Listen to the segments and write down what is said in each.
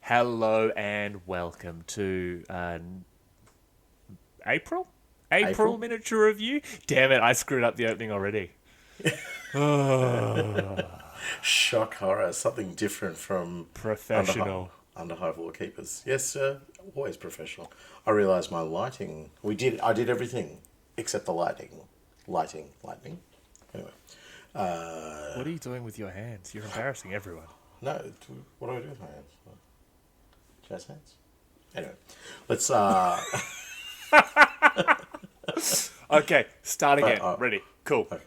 Hello and welcome to April? April April? miniature review? Damn it, I screwed up the opening already. Shock horror, something different from Underhive, Professional. Underhive Lorekeepers. Yes, sir, always professional. I realised my lighting. I did everything except the lighting. Lightning. Anyway, What are you doing with your hands? You're embarrassing everyone. no, what do I do with my hands? Jazz hands. Anyway, let's. Okay, start again. Uh, Ready. Cool. okay.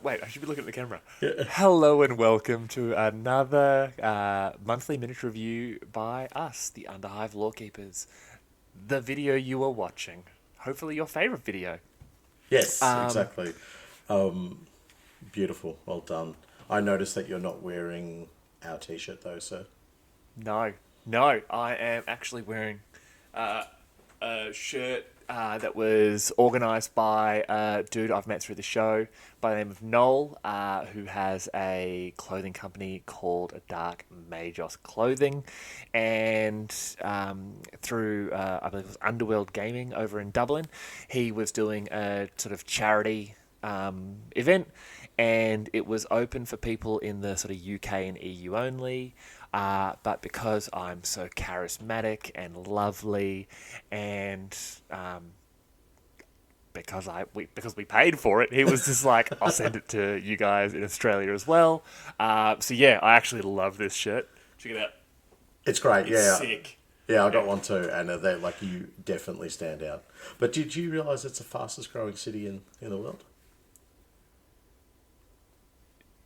Wait, I should be looking at the camera. Yeah. Hello and welcome to another monthly miniature review by us, the Underhive Lorekeepers. The video you are watching. Hopefully your favourite video. Yes, Um, exactly. Beautiful. Well done. I noticed that you're not wearing our T-shirt though, sir. No, I am actually wearing a shirt that was organised by a dude I've met through the show by the name of Noel, who has a clothing company called Dark Magos Clothing, and through I believe it was Underworld Gaming over in Dublin, he was doing a sort of charity event, and it was open for people in the sort of UK and EU only. But because I'm so charismatic and lovely, and because we paid for it, he was just like, "I'll send it to you guys in Australia as well." So yeah, I actually love this shirt. Check it out. It's great. It's Yeah, sick. yeah. I got Yeah. one too, and they like you definitely stand out. But did you realise it's the fastest growing city in the world?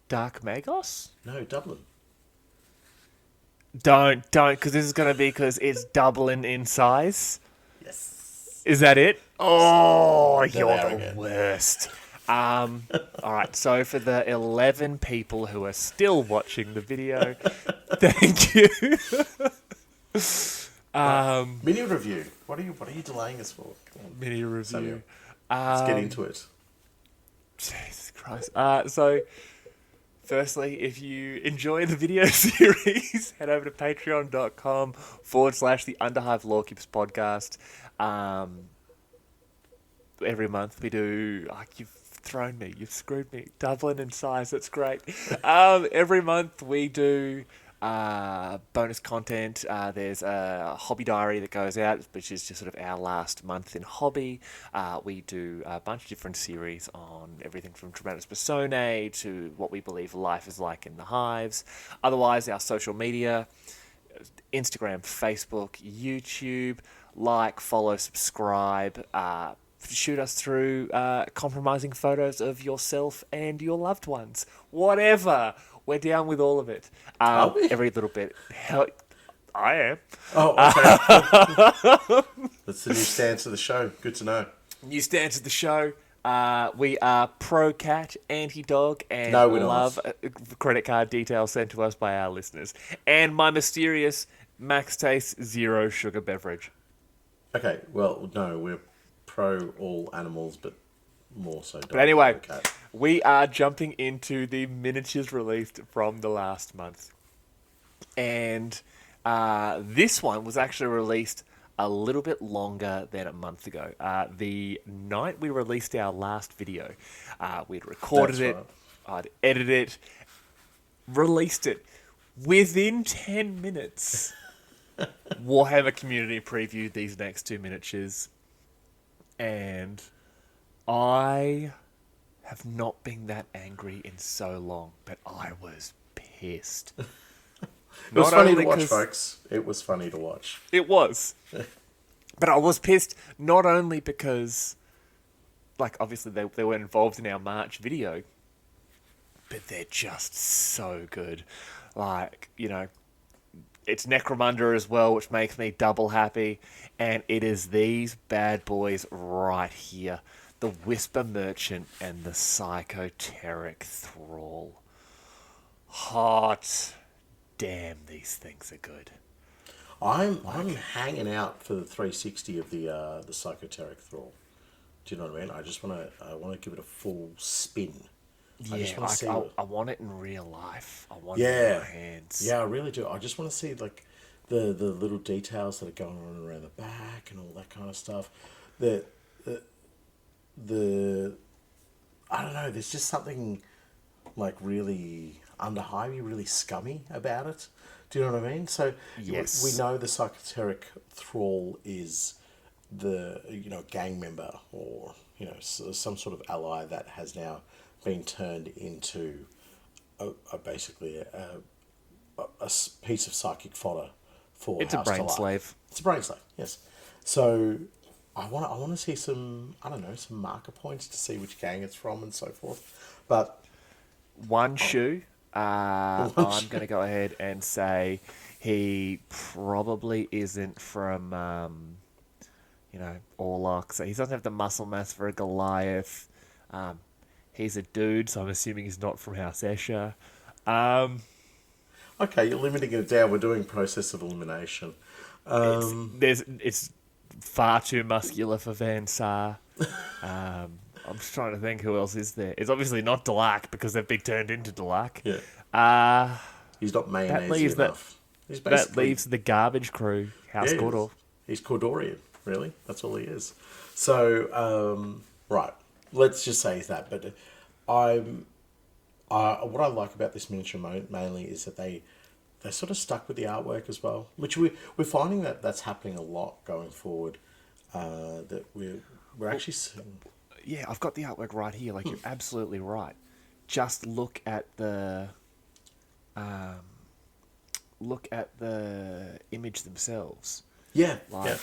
Dark Magos? No, Dublin. Don't, because this is gonna be because it's doubling in size. Yes. Is that it? Oh, Don't you're the arrogant. worst. All right. So for the 11 people who are still watching the video, thank you. Mini review. What are you delaying us for? Come on, Mini review. Samuel. Let's get into it. Jesus Christ. So, firstly, if you enjoy the video series, head over to patreon.com/the Underhive Lorekeepers podcast. Every month we do, like, you've screwed me. Dublin in size, that's great. Every month we do bonus content. There's a hobby diary that goes out, which is just sort of our last month in hobby. We do a bunch of different series on everything from Traumatis Personae to what we believe life is like in the hives. Otherwise, our social media, Instagram, Facebook, YouTube, like, follow, subscribe, shoot us through compromising photos of yourself and your loved ones. Whatever. We're down with all of it. Are we? Every little bit. Hell, I am. Oh, okay. That's the new stance of the show. Good to know. New stance of the show. We are pro cat, anti dog, and No, we're not. love credit card details sent to us by our listeners. And my mysterious Max Taste Zero Sugar beverage. Okay. Well, no, we're pro all animals, but more so. But anyway, cat. we are jumping into the miniatures released from the last month. And this one was actually released a little bit longer than a month ago. The night we released our last video, we'd recorded That's it, right. I'd edited it, released it. Within 10 minutes, Warhammer Community previewed these next two miniatures. And I have not been that angry in so long, but I was pissed. It was funny to watch, folks. It was funny to watch. It was. But I was pissed not only because, like, obviously they weren't involved in our March video, but they're just so good. Like, it's Necromunda as well, which makes me double happy. And it is these bad boys right here. The Whisper Merchant and the Psychoteric Thrall. Hot. Damn, these things are good. I'm hanging out for the 360 of the Psychoteric Thrall. Do you know what I mean? I want to give it a full spin. I just Yeah, want to like see. I want it in real life. I want it in Yeah, my hands. yeah, I really do. I just want to see like the little details that are going on around the back and all that kind of stuff. The the I don't know. There's just something like really underhivey, really scummy about it. Do you know what I mean? So we Yes. know the psychoteric thrall is the gang member or some sort of ally that has now been turned into basically piece of psychic fodder for It's a House brain Talark. slave. It's a brain slave, yes. So I want to see some, I don't know, some marker points to see which gang it's from and so forth. But One shoe. I'm once going to go ahead and say he probably isn't from, Orlok. So he doesn't have the muscle mass for a Goliath. Um, he's a dude, so I'm assuming he's not from House Escher. Um, okay, you're limiting it down. We're doing process of elimination. it's far too muscular for Van Sar. I'm just trying to think who else is there. It's obviously not Delac because they've been turned into Delac. Yeah, Uh, he's not that mayonnaise leaves that enough. He's that basically leaves the garbage crew, yeah, House Cordor. he's Cordorian. Really, that's all he is. So right, let's just say that. But I'm what I like about this miniature mainly is that they sort of stuck with the artwork as well, which we're finding that that's happening a lot going forward. That we're actually seeing. Yeah, I've got the artwork right here. Like you're absolutely right. Just look at the image themselves. Yeah, yeah, Like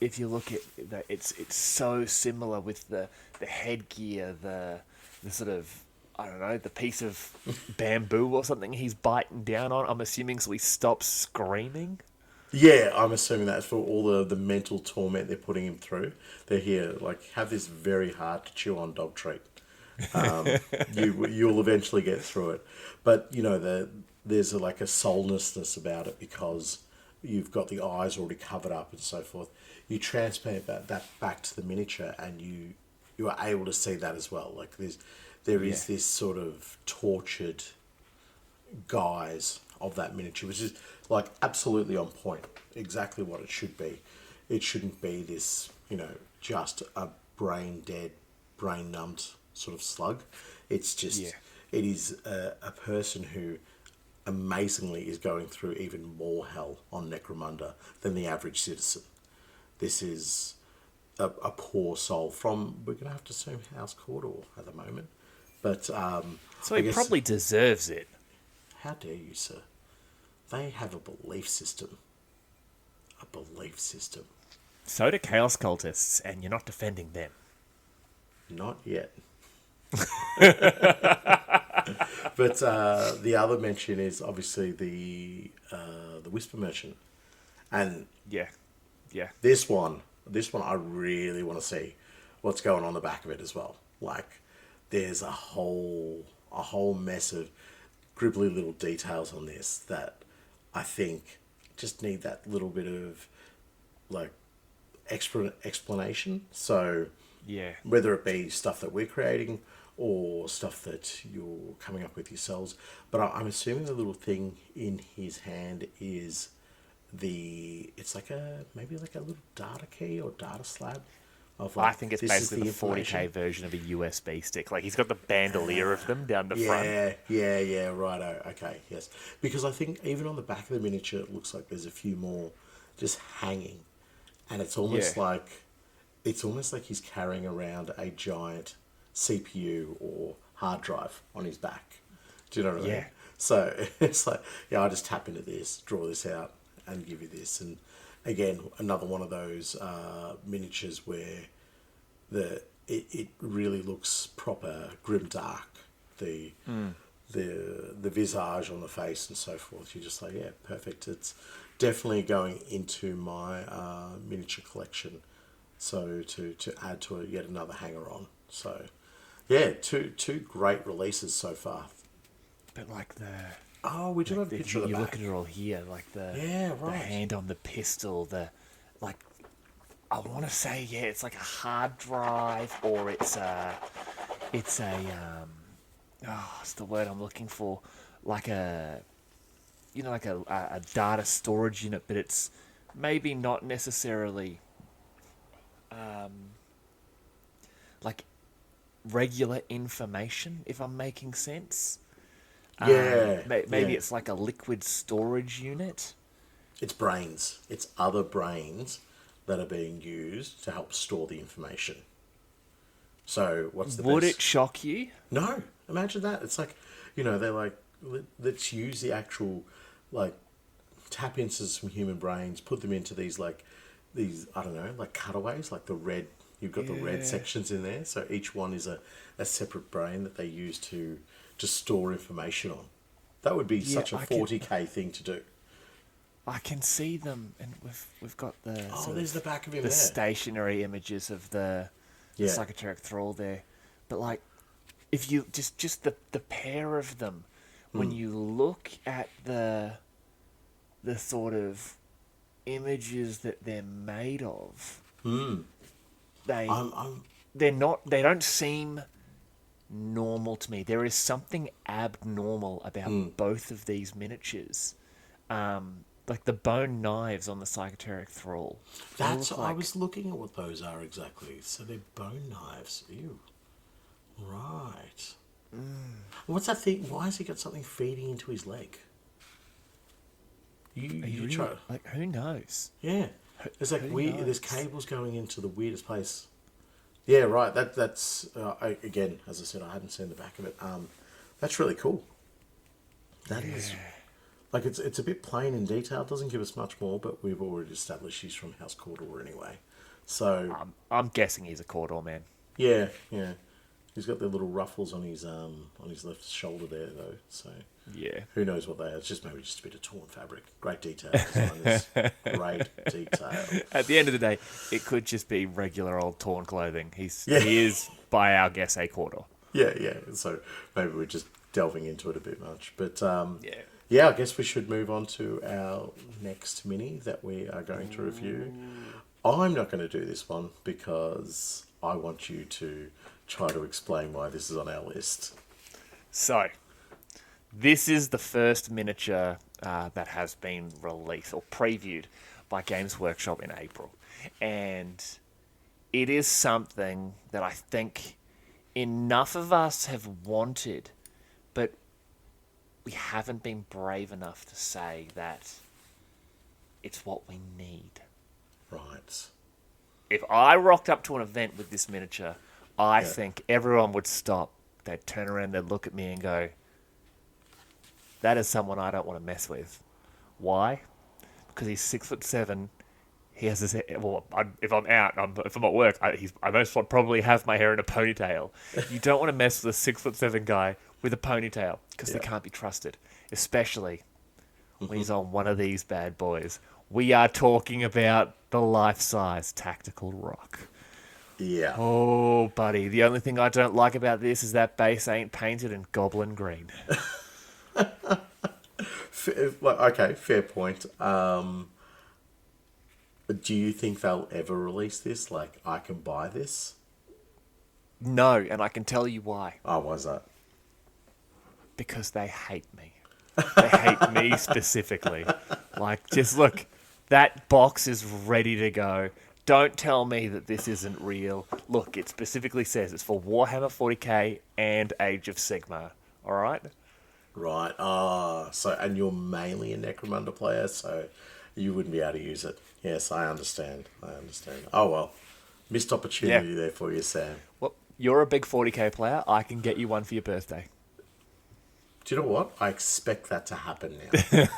if you look at that, it's so similar with the headgear, the sort of I don't know, the piece of bamboo or something he's biting down on. I'm assuming so he stops screaming. yeah. I'm assuming that's for all the mental torment they're putting him through. They're here like have this very hard to chew on dog treat. You'll eventually get through it, but there's like a soullessness about it because you've got the eyes already covered up and so forth. You transplant that back to the miniature, and you are able to see that as well. Like there Yeah. is this sort of tortured guise of that miniature, which is like absolutely on point, exactly what it should be. It shouldn't be this, just a brain dead, brain numbed sort of slug. It's just, Yeah. it is a person who amazingly is going through even more hell on Necromunda than the average citizen. This is a poor soul from, we're going to have to assume House Cawdor at the moment. But So I he guess, probably deserves it. how dare you, sir? They have a belief system. A belief system. So do Chaos Cultists, and you're not defending them. Not yet. But the other mention is obviously the Whisper Merchant, and Yeah. Yeah. this one I really want to see what's going on the back of it as well. Like, there's a whole mess of gribbly little details on this that I think just need that little bit of like explanation. So Yeah. whether it be stuff that we're creating or stuff that you're coming up with yourselves. But I'm assuming the little thing in his hand is it's like maybe like a little data key or data slab of I like think it's this is basically the 40k information. version of a USB stick. Like he's got the bandolier of them down the front. Yeah, righto. Okay, yes. Because I think even on the back of the miniature, it looks like there's a few more just hanging, and Yeah. it's almost like he's carrying around a giant CPU or hard drive on his back. Do you know what I mean? Yeah. So it's like, yeah, I just tap into this, draw this out, and give you this. And again, another one of those miniatures where it really looks proper grim dark. The the visage on the face and so forth. You're just like, yeah, perfect. It's definitely going into my miniature collection. So to add to yet another hanger on. So yeah, two great releases so far. But like Oh, we do have a picture of the you look back. at it all here, like Yeah, the right. hand on the pistol, like I want to say, yeah, it's like a hard drive, or it's it's a it's the word I'm looking for, like a like a data storage unit, but it's maybe not necessarily like regular information, if I'm making sense. Yeah, Maybe yeah. it's like a liquid storage unit. It's brains. It's other brains that are being used to help store the information. So, what's the Would it best? shock you? No, imagine that. It's like, they're like, let's use the actual, like, tap into some human brains, put them into these, I don't know, like cutaways, like the red, you've got the red Yeah. sections in there. So each one is a separate brain that they use to store information on. That would be Yeah, such a 40K thing to do. I can see them, and we've got the Oh, sort there's the of back of him the there. stationary images of the Yeah. psychoteric thrall there, but like if you just the pair of them, when you look at the sort of images that they're made of, they I'm they don't seem normal to me. There is something abnormal about both of these miniatures. Like the bone knives on the psychoteric thrall. They That's. look I like was looking at what those are exactly. So they're bone knives. Ew. Right. What's that thing? Why has he got something feeding into his leg? You are you you really, try. like who knows? Yeah. There's like Who weird. There's knows? cables going into the weirdest place. Yeah. Right. That's again. As I said, I hadn't seen the back of it. That's really cool. That is. Like it's a bit plain in detail. It doesn't give us much more, but we've already established he's from House Cawdor anyway. So I'm guessing he's a Cawdor man. yeah, yeah. He's got the little ruffles on his left shoulder there though. So Yeah. who knows what they are? It's just maybe just a bit of torn fabric. Great detail. Designers. Great detail. At the end of the day, it could just be regular old torn clothing. Yeah. He is, by our guess, a Cawdor. Yeah, yeah. So maybe we're just delving into it a bit much. But Yeah. yeah, I guess we should move on to our next mini that we are going to review. I'm not going to do this one because I want you to try to explain why this is on our list. So, this is the first miniature that has been released or previewed by Games Workshop in April. And it is something that I think enough of us have wanted, but we haven't been brave enough to say that it's what we need. Right. If I rocked up to an event with this miniature, I Yeah. think everyone would stop. They'd turn around, they'd look at me and go, that is someone I don't want to mess with. Why? Because he's 6'7". He has this. Well, if I'm out, if I'm at work, I most probably have my hair in a ponytail. You don't want to mess with a 6'7" guy with a ponytail because they Yeah. can't be trusted, especially when he's on one of these bad boys. We are talking about the life-size tactical rock. Yeah. Oh, buddy, the only thing I don't like about this is that base ain't painted in goblin green. Okay, fair point. But do you think they'll ever release this? Like, I can buy this? No, and I can tell you why. Oh, why's that? Because they hate me. They hate me specifically. Like, just look, that box is ready to go. Don't tell me that this isn't real. Look, it specifically says it's for Warhammer 40k and Age of Sigmar. All right? Right. So, and you're mainly a Necromunda player, so you wouldn't be able to use it. Yes, I understand. Oh, well. Missed opportunity there for you, Sam. Well, you're a big 40k player. I can get you one for your birthday. Do you know what? I expect that to happen now.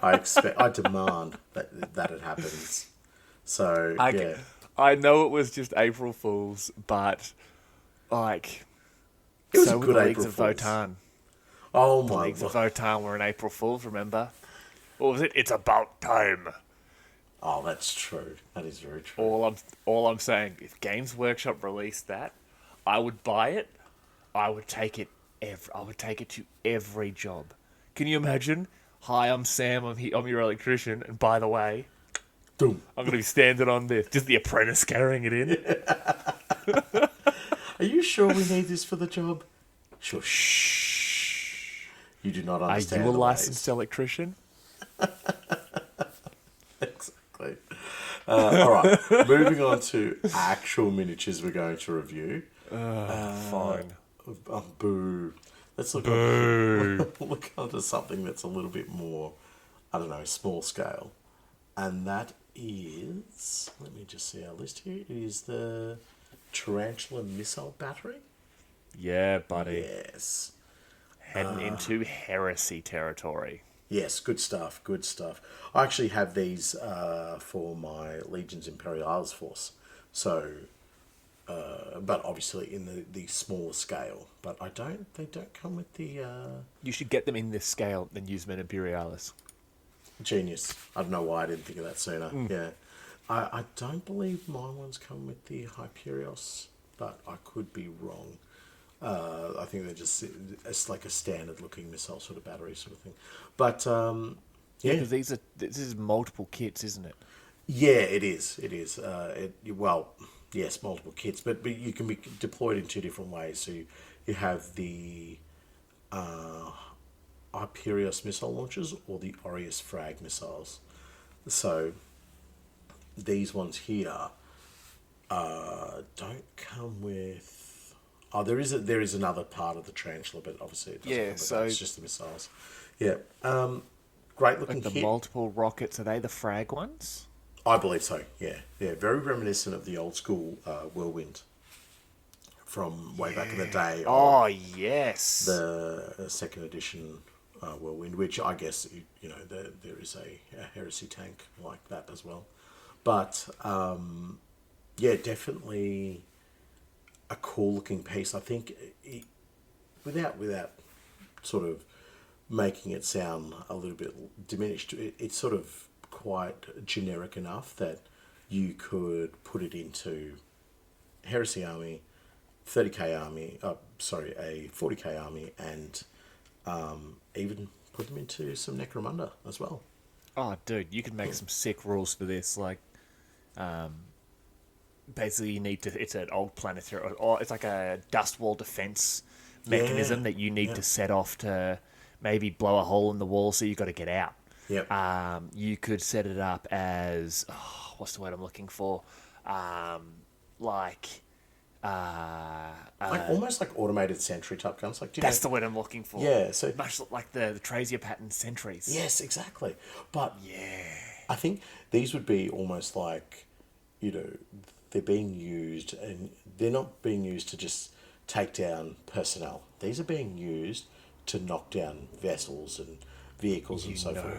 I demand that it happens. So, yeah. I know it was just April Fool's, but, like, It was so a were good the April Leagues of Fool's. Votan. Oh, The my Leagues of word. Votan were in April Fool's, remember? What was it? It's about time. Oh, that's true. That is very true. All I'm saying, if Games Workshop released that, I would buy it. I would take it to every job. Can you imagine? Hi, I'm Sam. I'm your electrician, and by the way, Boom. I'm going to be standing on this. Just the apprentice carrying it in. Are you sure we need this for the job? Sure. Shh. You do not Are understand you a the licensed ways. electrician? Exactly. All right. Moving on to actual miniatures we're going to review. Fine. Boo. Let's look Boo. look onto something that's a little bit more, I don't know, small scale. And that is, let me just see our list here. It is the Tarantula Missile Battery. Yeah, buddy. Yes. Heading into heresy territory. Yes, good stuff, good stuff. I actually have these for my Legion's Imperialis force. So, but obviously in the smaller scale. But they don't come with the You should get them in this scale and use them in Imperialis. genius. I don't know why I didn't think of that sooner. Yeah. I don't believe my ones come with the Hyperios, but I could be wrong. I think they're just, it's like a standard looking missile sort of battery sort of thing. But, Yeah, yeah. because this is multiple kits, isn't it? Yeah, it is. It is. Well, yes, multiple kits, but you can be deployed in two different ways. So you have the Hyperios missile launchers or the Aureus frag missiles. So these ones here don't come with. Oh, there is another part of the tarantula, but obviously it doesn't Yeah, come with so- that. It's just the missiles. Yeah. Great looking Like the kit. multiple rockets, are they the frag ones? I believe so. Yeah, yeah. Very reminiscent of the old school whirlwind from way back in the day. Of Oh, yes. the second edition whirlwind, which I guess there is a heresy tank like that as well. But yeah, definitely a cool looking piece. I think without sort of making it sound a little bit diminished, it's sort of quite generic enough that you could put it into heresy army, 30k army, a 40k army, and even put them into some Necromunda as well. Oh, dude, you could make some sick rules for this. Like, basically, you need to. It's an old planetary, or it's like a dust wall defense mechanism Yeah, that you need yeah. to set off to maybe blow a hole in the wall, so you got to get out. Yep. You could set it up as what's the word I'm looking for? Like, Like almost like automated sentry type guns. Like, do you that's know? the word I'm looking for. Yeah. So Much like the Trazier pattern sentries. yes, exactly. But Yeah. I think these would be almost like, they're being used, and they're not being used to just take down personnel. These are being used to knock down vessels and vehicles and so forth.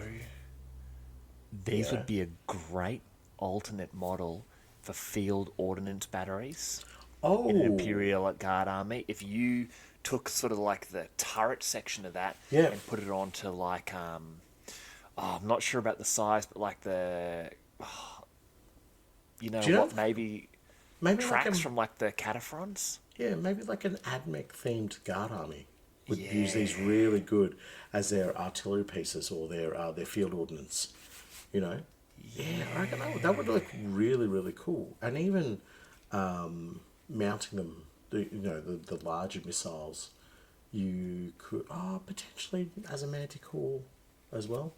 These Yeah. would be a great alternate model for field ordnance batteries Oh, in an Imperial Guard army. If you took sort of like the turret section of that Yeah. and put it onto like, I'm not sure about the size, but like the, Do you know- what, maybe maybe tracks like from like the cataphrons? maybe like an AdMech themed guard army would use these really good as their artillery pieces or their field ordnance. Yeah, I reckon that would look really, really cool. And even mounting them, the larger missiles, you could potentially as a manticore as well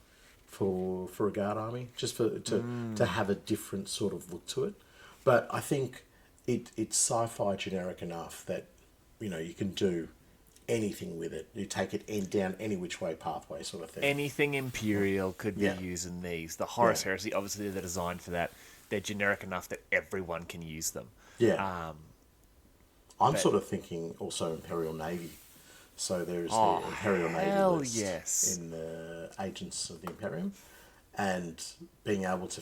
for a guard army, just to have a different sort of look to it. But I think it's sci-fi generic enough that you can do anything with it. You take it down any which way pathway sort of thing. Anything Imperial could be Yeah. using these. The Horus Yeah. Heresy, obviously, they're designed for that. They're generic enough that everyone can use them. Yeah. I'm but- sort of thinking also Imperial Navy. So there's Oh, the Imperial Navy hell list yes. in the Agents of the Imperium, and being able to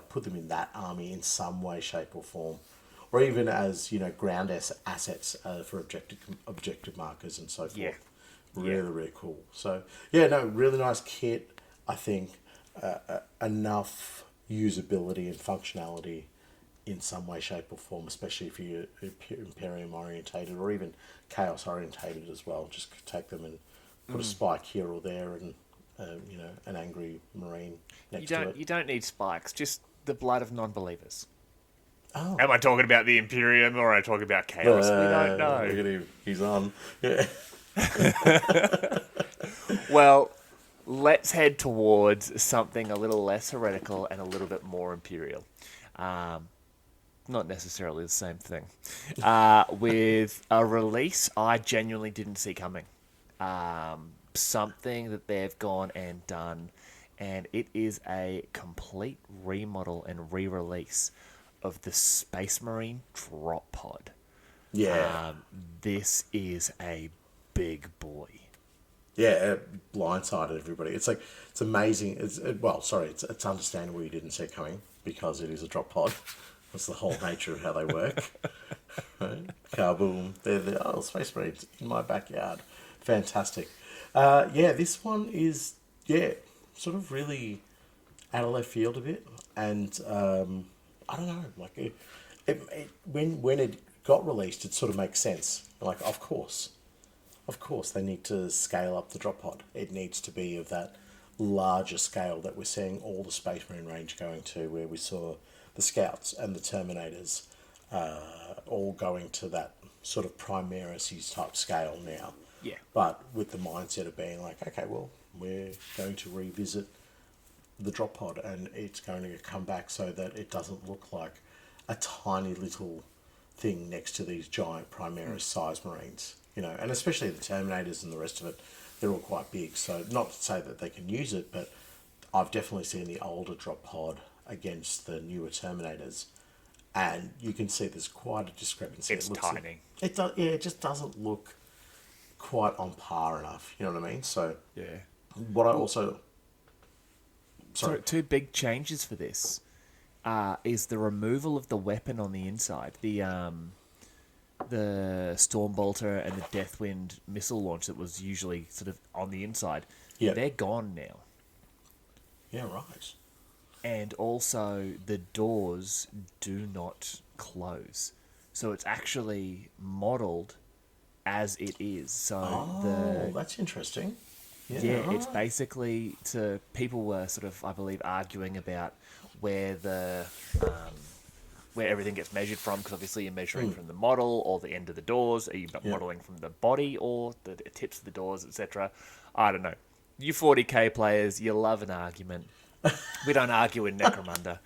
put them in that army in some way, shape, or form, or even as ground assets for objective markers and so forth. Yeah. Really, really cool. So yeah, no, really nice kit. I think enough usability and functionality in some way, shape, or form, especially if you're Imperium orientated or even Chaos orientated as well. Just take them and put a spike here or there, and an angry Marine next to it. You don't need spikes, just the blood of non-believers. Oh. Am I talking about the Imperium or am I talking about Chaos? We don't know. Look at him. He's on. Yeah. Well, let's head towards something a little less heretical and a little bit more imperial. Um, Not necessarily the same thing. With a release I genuinely didn't see coming. Something that they've gone and done, and it is a complete remodel and re-release of the Space Marine drop pod. Yeah. This is a big boy. Yeah, it blindsided everybody. It's like, it's amazing. It's understandable you didn't see it coming because it is a drop pod. That's the whole nature of how they work. Right? Kaboom. They're Space Marines in my backyard. Fantastic. Yeah, this one is, sort of really out of left field a bit. And I don't know, like, when it got released, it sort of makes sense. Like, of course, they need to scale up the drop pod. It needs to be of that larger scale that we're seeing all the Space Marine range going to, where we saw the Scouts and the Terminators all going to that sort of Primaris type scale now. Yeah. But with the mindset of being like, okay, well, we're going to revisit the drop pod and it's going to come back so that it doesn't look like a tiny little thing next to these giant Primaris size Marines. And especially the Terminators and the rest of it, they're all quite big. So not to say that they can use it, but I've definitely seen the older drop pod against the newer Terminators, and you can see there's quite a discrepancy. It's tiny. It does. Yeah, it just doesn't look quite on par enough. You know what I mean? So Yeah. what I also So two big changes for this is the removal of the weapon on the inside. The Stormbolter and the Deathwind missile launch that was usually sort of on the inside. Yeah. They're gone now. Yeah, right. And also the doors do not close. So it's actually modelled as it is. So that's interesting. Yeah, it's basically people were sort of, I believe, arguing about where where everything gets measured from, because obviously you're measuring from the model or the end of the doors. Are you modelling from the body or the tips of the doors, etc.? I don't know. You 40k players, you love an argument. We don't argue in Necromunda.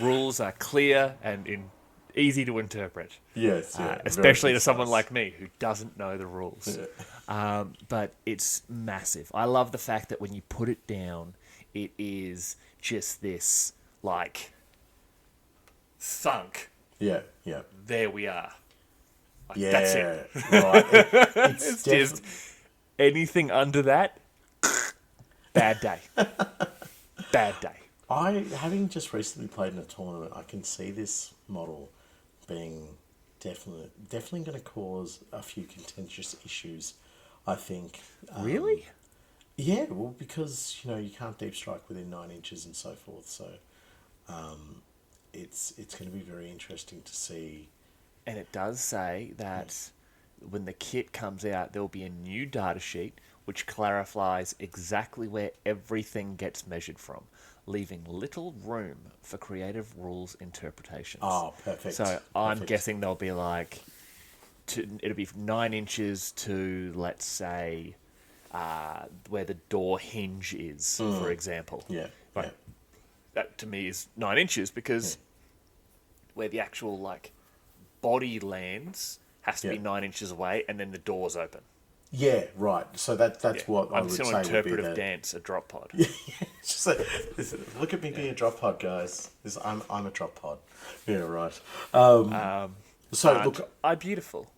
Rules are clear and easy to interpret. Yes, especially to someone like me who doesn't know the rules. Yeah. But it's massive. I love the fact that when you put it down, it is just this, like, thunk. Yeah. There we are. Like, Yeah, that's it. right. It's just anything under that, bad day. Bad day. Having just recently played in a tournament, I can see this model being definitely going to cause a few contentious issues, I think. Really? Yeah, well, because, you can't deep strike within 9 inches and so forth, so it's going to be very interesting to see. And it does say that when the kit comes out, there will be a new data sheet which clarifies exactly where everything gets measured from, leaving little room for creative rules interpretations. Oh, perfect. So I'm guessing they'll be like, it'll be 9 inches to, let's say, where the door hinge is, for example. Yeah. Right. That to me is 9 inches, because where the actual, like, body lands has to be 9 inches away, and then the door's open. Yeah, right. So that's what I I'm would still say interpretive would be dance, a drop pod. Yeah, it's just like, look at me being a drop pod, guys. I'm a drop pod. Yeah, right. So look, I'm beautiful.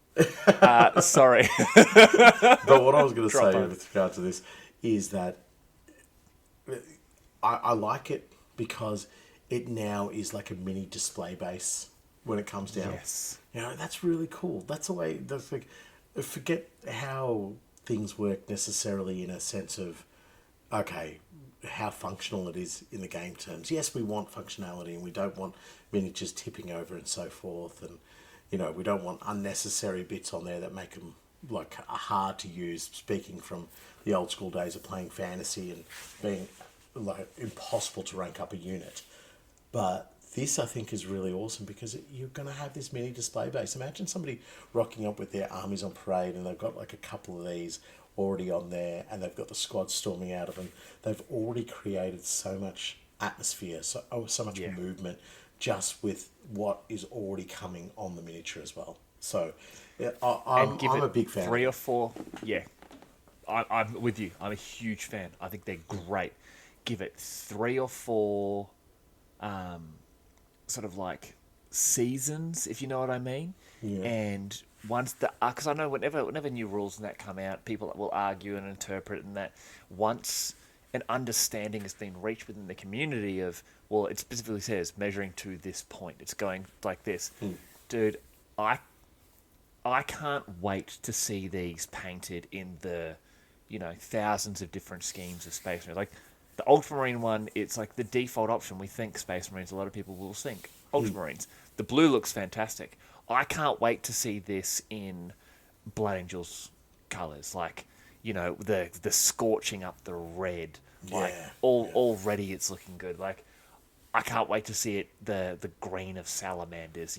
Sorry. but what I was going to Drop say pod. with regard to this is that I like it because it now is like a mini display base when it comes down. Yes. That's really cool. That's the way. Forget how things work necessarily in a sense of, okay, how functional it is in the game terms. Yes, we want functionality and we don't want miniatures tipping over and so forth, and we don't want unnecessary bits on there that make them like hard to use, speaking from the old school days of playing fantasy and being like impossible to rank up a unit. But this I think is really awesome because you're going to have this mini display base. Imagine somebody rocking up with their armies on parade and they've got like a couple of these already on there and they've got the squad storming out of them. They've already created so much atmosphere, so much movement just with what is already coming on the miniature as well. So yeah, I'm a big fan. 3 or 4, yeah. I'm with you. I'm a huge fan. I think they're great. Give it 3 or 4 sort of like seasons, if you know what I mean. Yeah. And once because I know whenever new rules and that come out, people will argue and interpret, and that once an understanding has been reached within the community of, well, it specifically says measuring to this point, it's going like this. Dude, I can't wait to see these painted in the, thousands of different schemes of Space Marines. Like the Ultramarine one, it's like the default option. We think Space Marines, a lot of people will think Ultramarines. The blue looks fantastic. I can't wait to see this in Blood Angels colours, like, the scorching up the red. Like already it's looking good. Like I can't wait to see it the green of salamanders,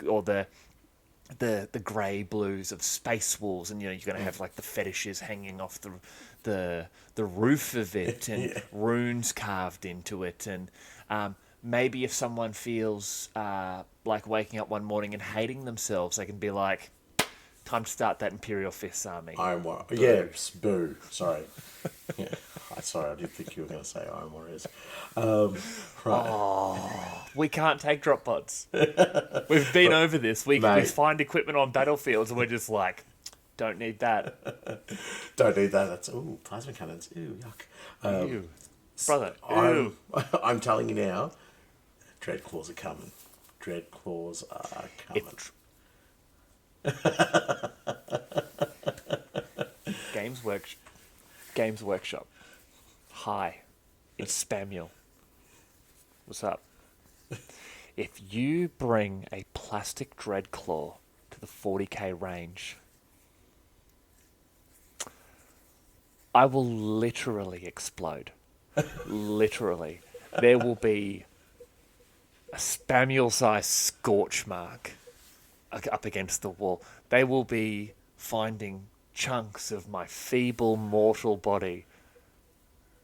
or the grey blues of space wolves, and you're going to have like the fetishes hanging off the roof of it, and runes carved into it, and maybe if someone feels like waking up one morning and hating themselves, they can be like, time to start that Imperial Fists army. Iron Warriors. Yes, boo. Sorry. Yeah. Sorry, I did think you were going to say Iron Warriors. Right. Oh, we can't take drop pods. We've been over this. We find equipment on battlefields and we're just like, don't need that. Don't need that. That's, plasma cannons. Ew, yuck. Ew. Brother, ew. I'm telling you now, Dreadclaws are coming. Dreadclaws are coming. Games Workshop. Hi, it's Spamuel. What's up? If you bring a plastic Dreadclaw to the 40k range, I will literally explode. Literally. There will be a Spamuel-sized scorch mark up against the wall. They will be finding chunks of my feeble mortal body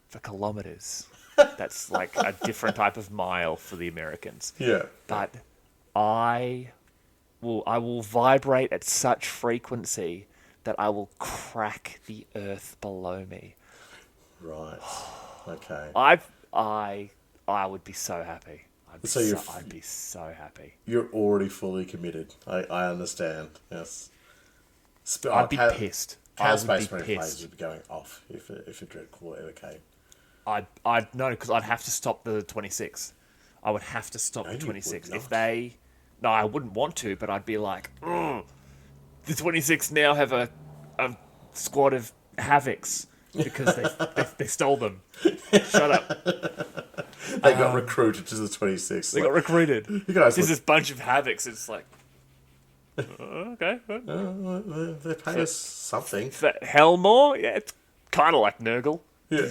for kilometers. That's like a different type of mile for the Americans. Yeah. But I will vibrate at such frequency that I will crack the earth below me. Right. Okay. I would be so happy. I'd be so happy. You're already fully committed. I understand. Yes. I'd be pissed. How Space Marine players would be going off if a Dreadclaw ever came. I'd know, because I'd have to stop the 26. I would have to stop the 26. If they... No, I wouldn't want to, but I'd be like, the 26 now have a squad of Havocs because they stole them. Shut up. They got recruited to the 26. They got recruited. You guys There's this bunch of Havocs. It's like, okay. They pay us something. Hellmore? Yeah, it's kind of like Nurgle. Yeah.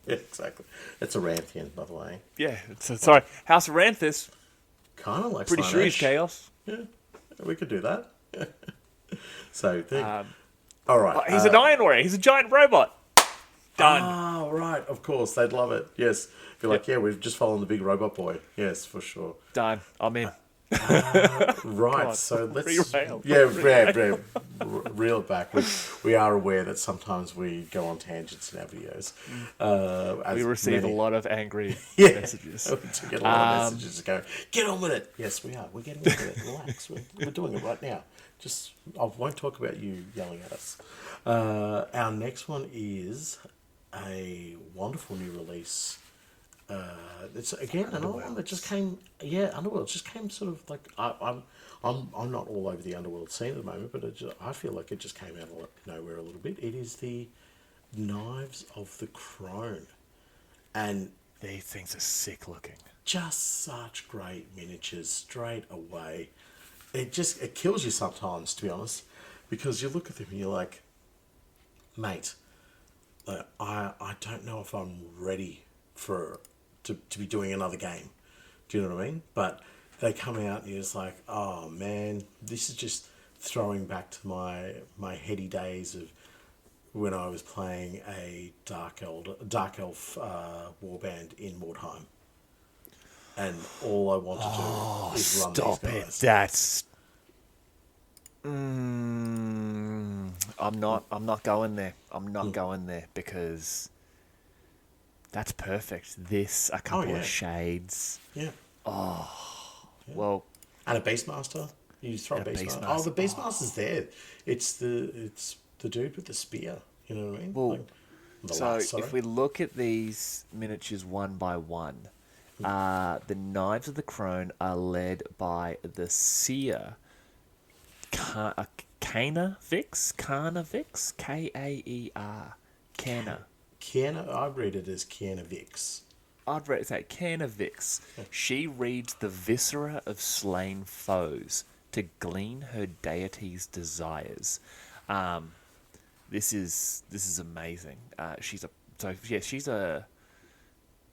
Yeah, exactly. It's a Ranthian, by the way. Yeah. Sorry, House of Ranthus. Kind of like Pretty sure he's Chaos. Yeah, we could do that. So, all right. He's an Iron Warrior. He's a giant robot. Done. Oh, right. Of course. They'd love it. Yes. Be like, yeah, we've just followed the big robot boy. Yes, for sure. Done. I'm in. Right. So let's... Rerail. Reel it back. We are aware that sometimes we go on tangents in our videos. We receive a lot of angry messages. We get a lot of messages to go, get on with it. Yes, we are. We're getting on with it. Relax. We're doing it right now. Just, I won't talk about you yelling at us. Our next one is a wonderful new release. It's again another one that just came. Yeah, Underworld just came sort of like I'm not all over the Underworld scene at the moment, but I feel like it just came out of nowhere a little bit. It is the Knives of the Crone, and these things are sick looking. Just such great miniatures straight away. It kills you sometimes, to be honest, because you look at them and you're like, mate, I don't know if I'm ready for to be doing another game. Do you know what I mean? But they come out and you're just like, oh man, this is just throwing back to my heady days of when I was playing a dark elf warband in Mordheim, and all I want to do is run these Stop it. guys. That's. I'm not going there. I'm not going there because that's perfect. This, a couple yeah. of shades. Yeah, Well, and a Beastmaster. You just throw a and a Beastmaster. Oh, Beastmaster. the Beastmaster's there. It's the dude with the spear. You know what I mean? Well, Like, the so last, sorry. if we look at these miniatures one by one, the Knives of the Crone are led by the Seer Canavix, Kaeer, Cana. Kiana, I read it as Kiana Vix. I'd say Canavix. She reads the viscera of slain foes to glean her deity's desires. This is amazing. She's a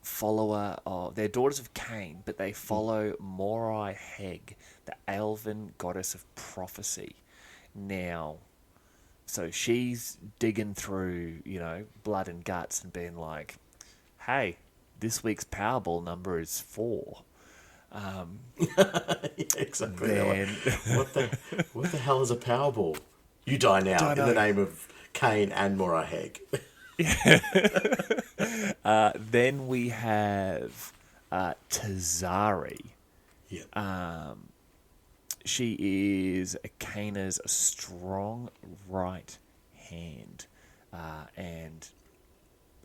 follower of, they're daughters of Cain, but they follow Morai Heg, the Elven goddess of prophecy. Now, so she's digging through, blood and guts and being like, hey, this week's Powerball number is 4. Yeah, exactly. Then, What the hell is a Powerball? You die now Don't in the know. name of Cain and Morai Heg. then we have Tazari. Yeah. She is Cana's strong right hand. And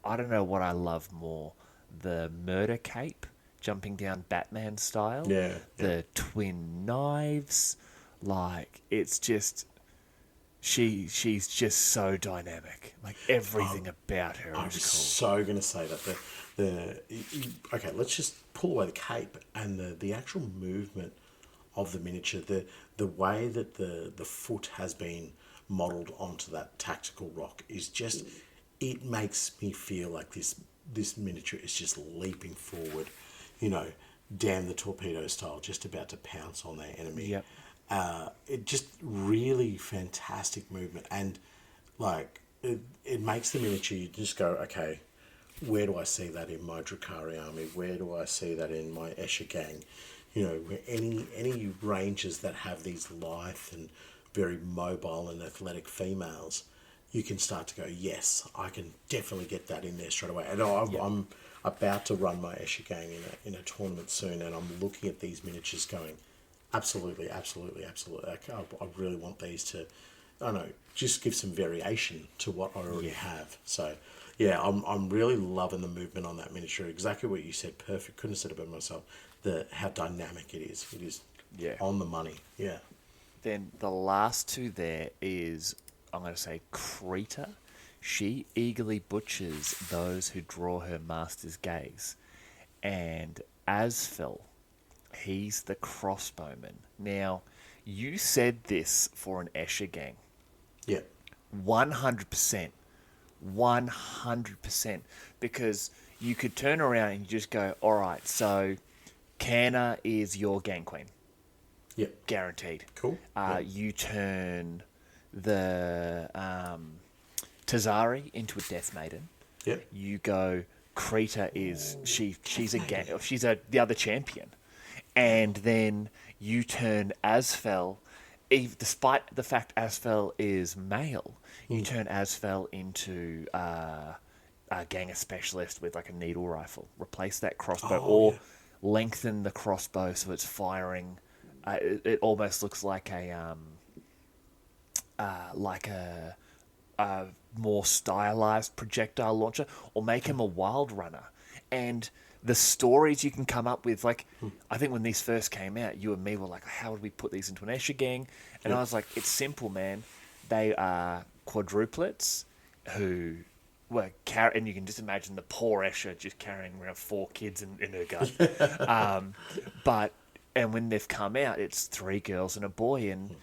I don't know what I love more. The murder cape, jumping down Batman style. Yeah, The twin knives. Like, it's just... She's just so dynamic. Like, everything about her I is was cool. so going to say that okay, let's just pull away the cape and the actual movement of the miniature, the way that the foot has been modelled onto that tactical rock is just, it makes me feel like this miniature is just leaping forward, damn the torpedo style, just about to pounce on their enemy. Yep. It just really fantastic movement, and like it makes the miniature, you just go, okay, where do I see that in my Drakari army? Where do I see that in my Escher gang? Where any rangers that have these lithe and very mobile and athletic females, you can start to go, yes, I can definitely get that in there straight away. And I'm about to run my Escher gang in a tournament soon, and I'm looking at these miniatures going, absolutely, absolutely, absolutely. I really want these to, I don't know, just give some variation to what I already have. So, yeah, I'm really loving the movement on that miniature. Exactly what you said, perfect. Couldn't have said it better myself. How dynamic it is. It is on the money. Yeah. Then the last two there is, I'm going to say, Krita. She eagerly butchers those who draw her master's gaze. And Asfel, he's the crossbowman. Now, you said this for an Escher gang. Yeah. 100%. 100%. Because you could turn around and just go, all right, so Canna is your gang queen. Yep. Guaranteed. Cool. You turn the Tazari into a death maiden. Yep. You go, Krita is she's the other champion. And then you turn Asfel, despite the fact Asfel is male, you turn Asfel into a ganger specialist with like a needle rifle. Replace that crossbow lengthen the crossbow so it's firing. It almost looks like a more stylized projectile launcher, or make him a wild runner. And the stories you can come up with, like, I think when these first came out, you and me were like, how would we put these into an Escher gang? And I was like, it's simple, man. They are quadruplets who were and you can just imagine the poor Escher just carrying around 4 kids in her gut. And when they've come out, it's 3 girls and a boy, and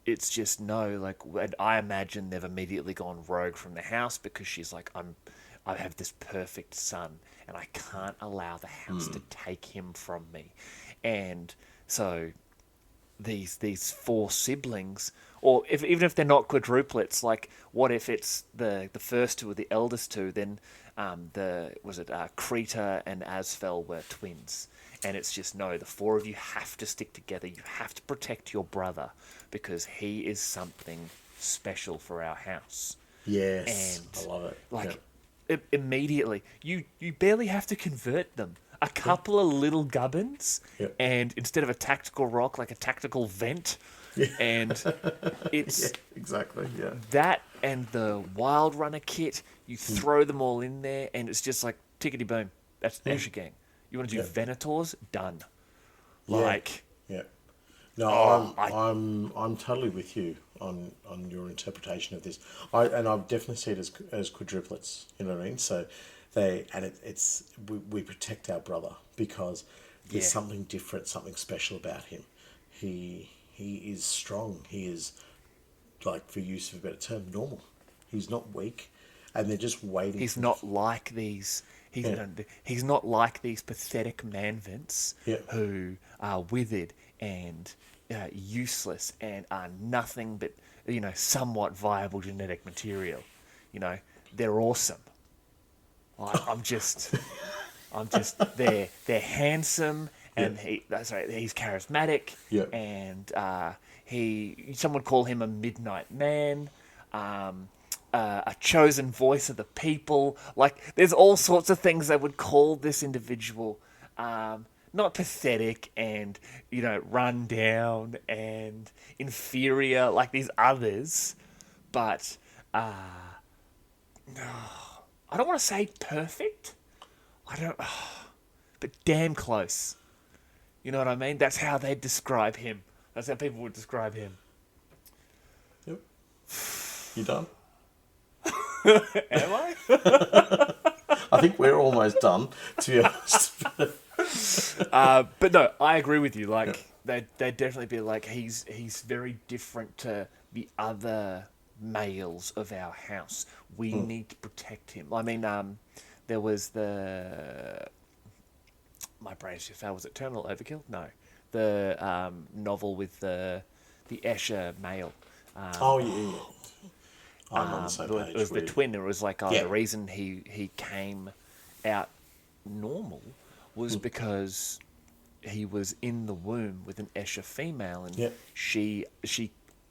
it's just and I imagine they've immediately gone rogue from the house because she's like, I have this perfect son, and I can't allow the house to take him from me. And so these four siblings, or even if they're not quadruplets, like what if it's the first two or the eldest two? Then Krita and Asfel were twins, and it's just no. The four of you have to stick together. You have to protect your brother because he is something special for our house. Yes, And I love it. like immediately, you barely have to convert them. A couple of little gubbins, Yep. and instead of a tactical rock, like a tactical vent, Yeah. and Yeah, it's exactly. Yeah. that and the Wild Runner kit. You throw them all in there, and it's just like tickety boom. That's Escher Gang. You want to do Yeah. Venators? Done. Yeah. Like, Yeah. No, oh, I I'm totally with you on your interpretation of this. I definitely see it as quadruplets. You know what I mean? So it's we protect our brother because there's yeah. something different, something special about him. He is strong. He is, like, for use of a better term, normal. He's not weak, and they're just waiting. He's for not like these. Yeah. He's not like these pathetic manvents Yeah. who are withered and useless and are nothing but somewhat viable genetic material. You know, they're awesome. They're handsome and he's charismatic Yeah. and some would call him a midnight man. A chosen voice of the people. Like, there's all sorts of things that would call this individual not pathetic and, run down and inferior like these others, but I don't want to say perfect. I don't, but damn close. You know what I mean? That's how they'd describe him. That's how people would describe him. Yep. You done? Am I? I think we're almost done, to be honest. But no, I agree with you. Like, they'd definitely be like, he's very different to the other males of our house. We need to protect him. I mean, there was my brain's just failed. Was it Terminal Overkill? No, the novel with the Escher male. Oh, yeah. I'm on the same page. It was the twin. It was like, Yeah. the reason he came out normal was because he was in the womb with an Escher female, and Yeah. she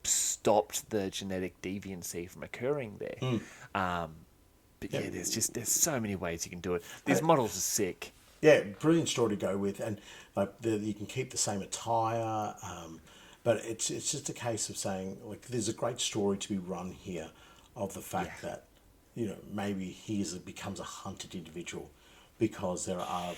stopped the genetic deviancy from occurring there. But yeah, there's so many ways you can do it. These models are sick. Yeah, brilliant story to go with, and like you can keep the same attire, but it's just a case of saying, like, there's a great story to be run here of the fact that maybe he becomes a hunted individual because there are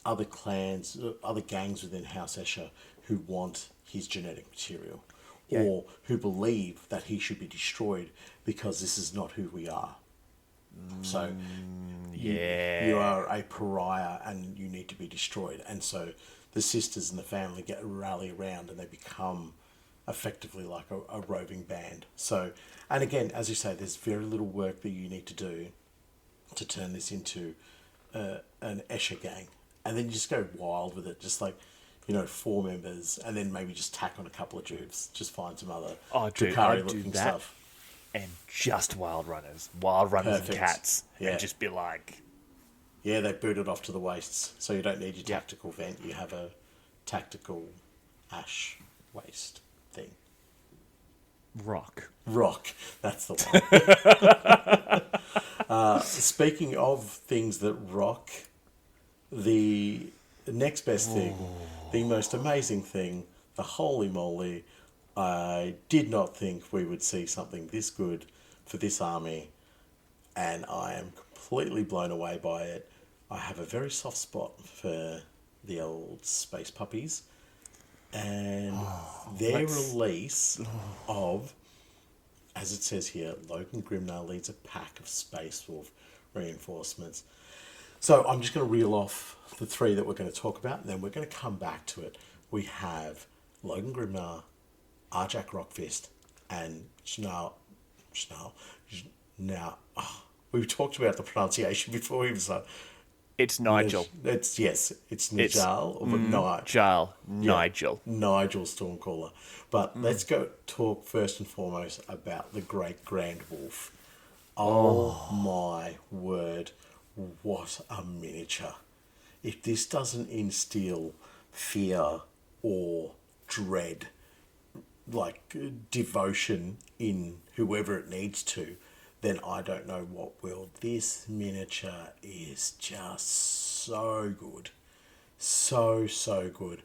other clans, other gangs within House Escher who want his genetic material, or who believe that he should be destroyed because this is not who we are. So you are a pariah and you need to be destroyed. And so the sisters and the family rally around and they become effectively like a roving band. So, and again, as you say, there's very little work that you need to do to turn this into an Escher gang. And then you just go wild with it, just like, 4 members, and then maybe just tack on a couple of jubes. Just find some other Drakari-looking stuff. And just wild runners and cats, and just be like, yeah, they boot it off to the wastes, so you don't need your tactical vent. You have a tactical ash waste thing. Rock. That's the one. Speaking of things that rock, the next best thing, the most amazing thing, the holy moly. I did not think we would see something this good for this army, and I am completely blown away by it. I have a very soft spot for the old space puppies, and their release of, as it says here, Logan Grimnar leads a pack of Space Wolf reinforcements. So I'm just going to reel off the 3 that we're going to talk about, and then we're going to come back to it. We have Logan Grimnar, Arjak Rockfist, and we've talked about the pronunciation before. He was like, It's Nigel. it's It's Nigel, but no, Nigel. yeah, Nigel. Nigel Stormcaller. But let's go talk first and foremost about the Great Grand Wolf. Oh my word, what a miniature. If this doesn't instill fear or dread, like devotion in whoever it needs to, then I don't know what will. This miniature is just so good. So good.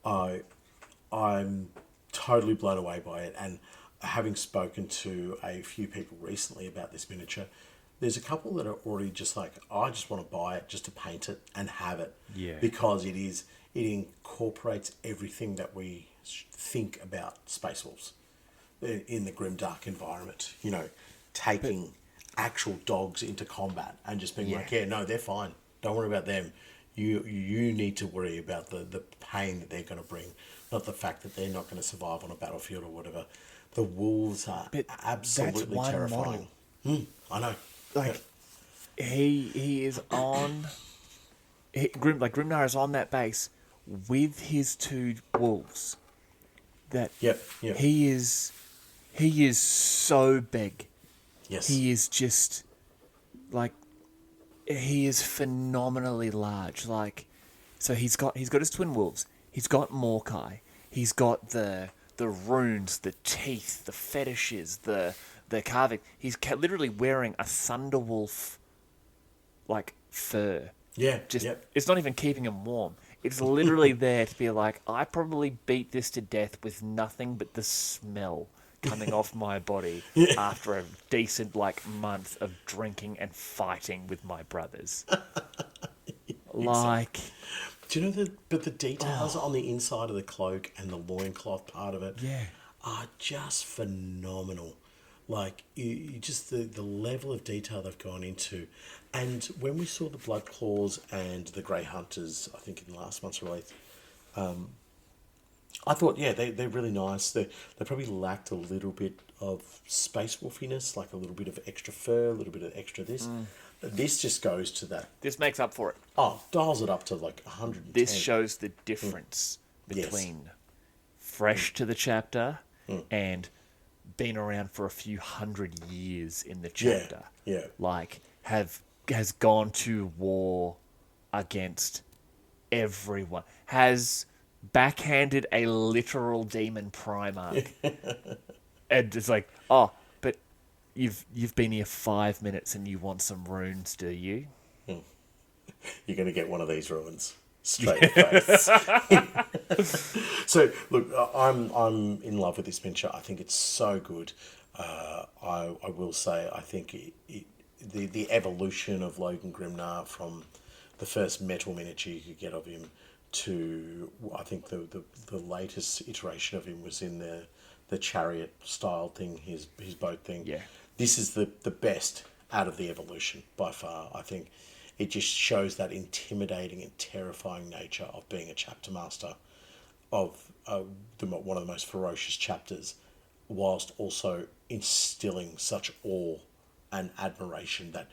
I'm totally blown away by it, and having spoken to a few people recently about this miniature, there's a couple that are already just like, I just want to buy it just to paint it and have it. Yeah. Because it incorporates everything that we think about Space Wolves in the grimdark environment. You know, taking actual dogs into combat and just being like, yeah, no, they're fine. Don't worry about them. You need to worry about the pain that they're going to bring, not the fact that they're not going to survive on a battlefield or whatever. The wolves are absolutely terrifying. I know. Like, he is on... Grimnar is on that base with his two wolves. That Yep. he is so big. Yes. He is just like he is phenomenally large. Like, so he's got his twin wolves. He's got Morkai. He's got the runes, the teeth, the fetishes, the carving. He's literally wearing a Thunderwolf like fur. Yeah. Just Yep. it's not even keeping him warm. It's literally there to be like, I probably beat this to death with nothing but the smell coming off my body after a decent month of drinking and fighting with my brothers. Like, do you know but the details on the inside of the cloak and the loincloth part of it are just phenomenal. Like, you just the level of detail they've gone into. And when we saw the Blood Claws and the Grey Hunters, I think in last month's release, I thought, they're really nice. They probably lacked a little bit of space wolfiness, like a little bit of extra fur, a little bit of extra this. This just goes to that. this makes up for it. Oh, dials it up to like 110. This shows the difference between fresh to the chapter and been around for a few hundred years in the chapter. Yeah. Like, has gone to war against everyone. Has backhanded a literal demon Primarch. And it's like, oh, but you've been here 5 minutes and you want some runes, do you? You're going to get one of these ruins straight in the face. So, look, I'm in love with this miniature. I think it's so good. I will say, I think the evolution of Logan Grimnar from the first metal miniature you could get of him to, I think the latest iteration of him was in the chariot style thing, his boat thing. Yeah. This is the best out of the evolution by far. I think it just shows that intimidating and terrifying nature of being a chapter master of one of the most ferocious chapters, whilst also instilling such awe and admiration that,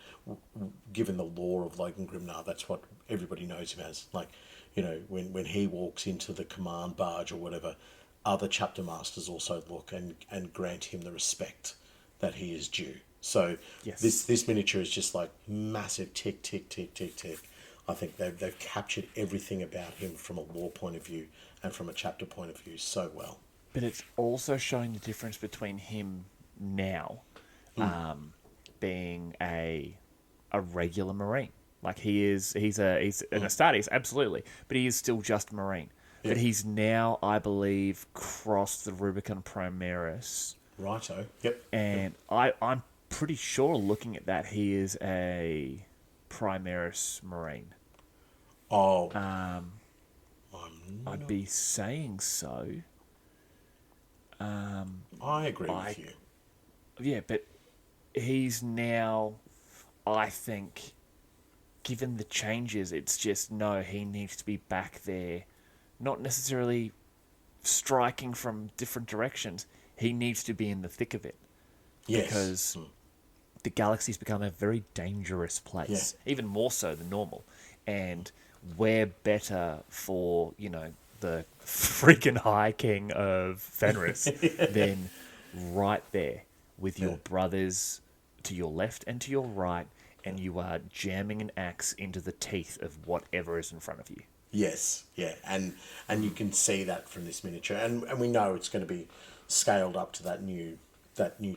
given the lore of Logan Grimnar, that's what everybody knows him as. Like, you know, when he walks into the command barge or whatever, other chapter masters also look and grant him the respect that he is due. So this miniature is just like massive tick, tick, tick, tick, tick. I think they've captured everything about him from a lore point of view and from a chapter point of view so well. But it's also showing the difference between him now being a regular Marine. Like, he's an Astartes, absolutely, but he is still just Marine. Yeah. But he's now, I believe, crossed the Rubicon Primaris. Righto. Yep. And I'm pretty sure, looking at that, he is a Primaris Marine. Oh. I'd be saying so. I agree with you. Yeah, but he's now, I think, given the changes, it's just, no, he needs to be back there. Not necessarily striking from different directions. He needs to be in the thick of it. Yes. Because the galaxy's become a very dangerous place, even more so than normal. And we're better for, the freaking High King of Fenris than right there with your brothers to your left and to your right, and you are jamming an axe into the teeth of whatever is in front of you. Yes, yeah, and you can see that from this miniature, and we know it's going to be scaled up to that new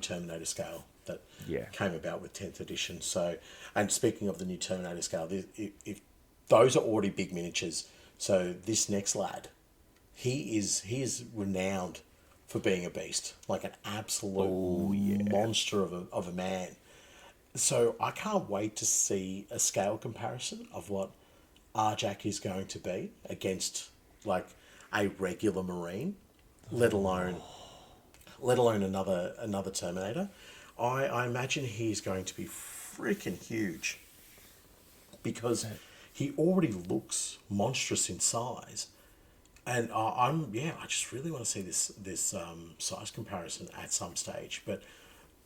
Terminator scale that Yeah. came about with 10th edition. So, and speaking of the new Terminator scale, if those are already big miniatures, so this next lad, he is renowned for being a beast, like an absolute monster of a man. So I can't wait to see a scale comparison of what Arjak is going to be against like a regular Marine, let alone another Terminator. I imagine he's going to be freaking huge because he already looks monstrous in size, and I just really want to see this size comparison at some stage. But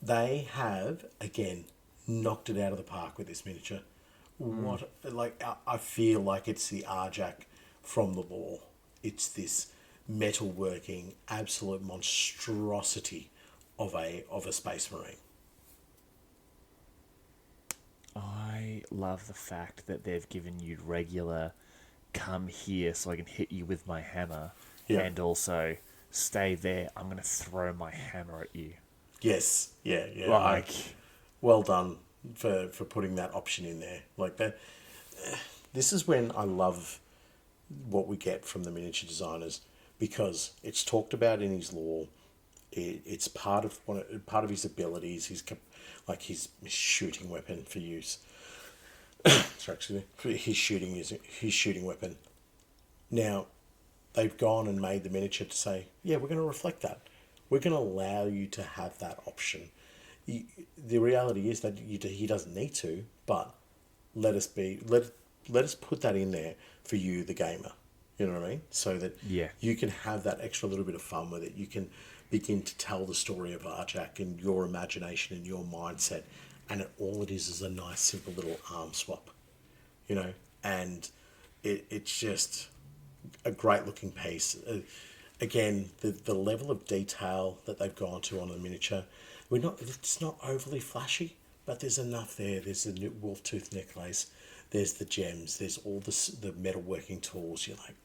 they have again knocked it out of the park with this miniature. What like I feel like it's the Arjak from the lore. It's this metalworking absolute monstrosity of a space marine. I love the fact that they've given you regular come here so I can hit you with my hammer, Yeah. and also stay there, I'm going to throw my hammer at you. Yes. Yeah. Yeah. Like, Well done for putting that option in there. Like that. This is when I love what we get from the miniature designers because it's talked about in his lore. It's part of his abilities. Like his shooting weapon for use. Sorry, excuse me. His shooting weapon. Now, they've gone and made the miniature to say, yeah, we're going to reflect that. We're going to allow you to have that option. The reality is that he doesn't need to, but let us put that in there for you, the gamer. You know what I mean? So that Yeah. you can have that extra little bit of fun with it. You can begin to tell the story of Arjak and your imagination and your mindset. And all it is a nice, simple little arm swap, and it's just a great looking piece. Again, the level of detail that they've gone to on the miniature, it's not overly flashy, but there's enough there. There's the wolf tooth necklace, there's the gems, there's all the metalworking tools. You're like,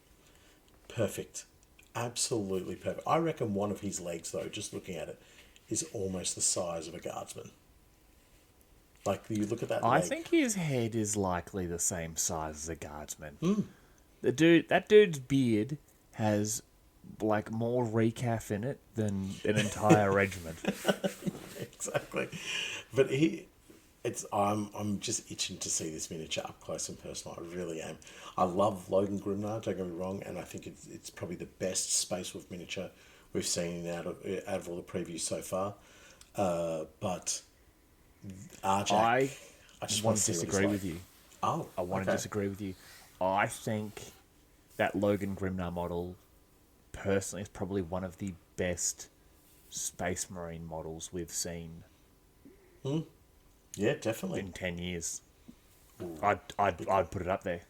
perfect. Absolutely perfect. I reckon one of his legs, though, just looking at it, is almost the size of a guardsman. Like, you look at that I leg. think his head is likely the same size as a guardsman. That dude's beard has like more recaf in it than an entire regiment. Exactly. But I'm just itching to see this miniature up close and personal. I really am. I love Logan Grimnar, don't get me wrong, and I think it's probably the best Space Wolf miniature we've seen out of all the previews so far. But Arjak, I just want want to to see what disagree he's with like. you. Oh, I want to okay. disagree with you. I think that Logan Grimnar model, personally, is probably one of the best Space Marine models we've seen Yeah, definitely. in 10 years. I'd put it up there.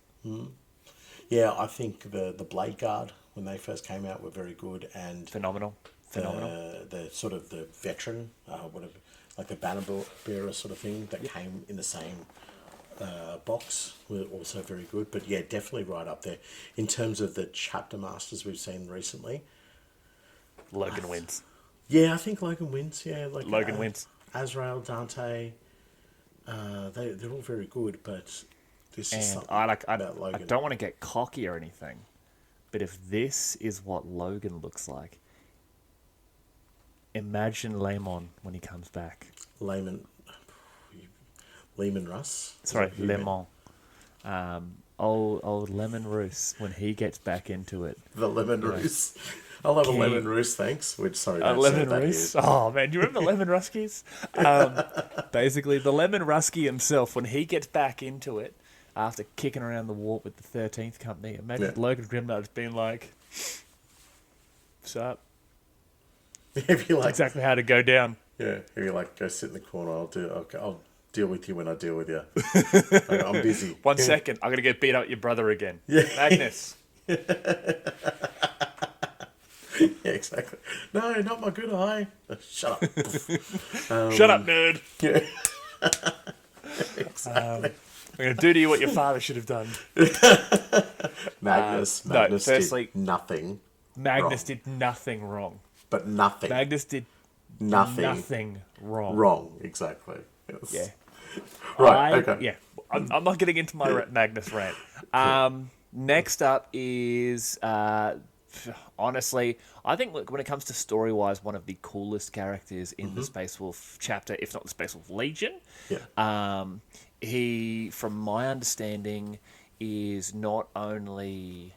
Yeah, I think the Blade Guard when they first came out were very good, and Phenomenal. the sort of the veteran, whatever, like the banner bearer sort of thing that came in the same box were also very good. But yeah, definitely right up there in terms of the chapter masters we've seen recently. Logan wins. Yeah, I think Logan wins. Yeah, like Logan wins. Azrael, Dante, they're all very good, but this is And something I about Logan. don't want to get cocky or anything, but if this is what Logan looks like, imagine Lemon when he comes back. Lehman Russ. Is Sorry, that who you meant? Lemon. Old Lemon Roos when he gets back into it. The Lemon You know, Roos. I love a King- Lemon Roos, thanks. Which, sorry, don't say Lemon that Roos. here. Oh man, do you remember Lemon Ruskies? Basically, the Lemon Rusky himself, when he gets back into it after kicking around the warp with the 13th Company, imagine Yeah. Logan Grimnard's been like, "What's up?" If you like, Exactly how to go down. Yeah, you're like, go sit in the corner. I'll deal with you when I deal with you. I'm busy. 1 second, I'm gonna get beat up your brother again. Yeah. Magnus. Yeah, exactly. No, not my good eye. Shut up. Shut up, nerd. Yeah, exactly. I'm gonna do to you what your father should have done. Magnus No, did firstly, nothing Magnus wrong. did nothing wrong. But nothing. Magnus did Nothing nothing wrong. wrong. Exactly. Yes. Yeah. Right, okay. Yeah. I'm not getting into my Magnus rant. Next up is, honestly, I think when it comes to story-wise, one of the coolest characters in the Space Wolf chapter, if not the Space Wolf Legion. Yeah. He, from my understanding, is not only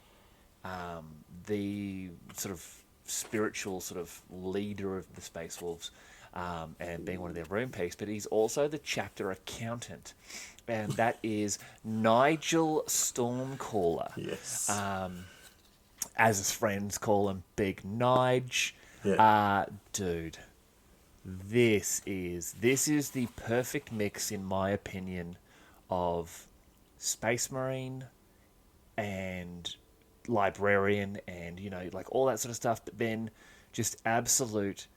the sort of spiritual sort of leader of the Space Wolves, and being one of their rune peaks, but he's also the chapter accountant, and that is Nigel Stormcaller. Yes. As his friends call him, Big Nige. Yeah. Dude, this is the perfect mix, in my opinion, of Space Marine and librarian and, like all that sort of stuff, but then just absolute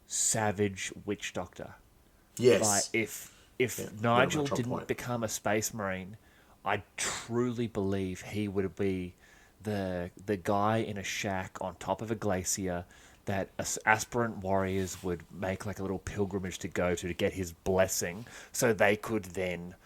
savage witch doctor. Yes. Like if Yeah, Nigel very much on didn't point. become a space marine, I truly believe he would be the guy in a shack on top of a glacier that aspirant warriors would make like a little pilgrimage to go to get his blessing, so they could then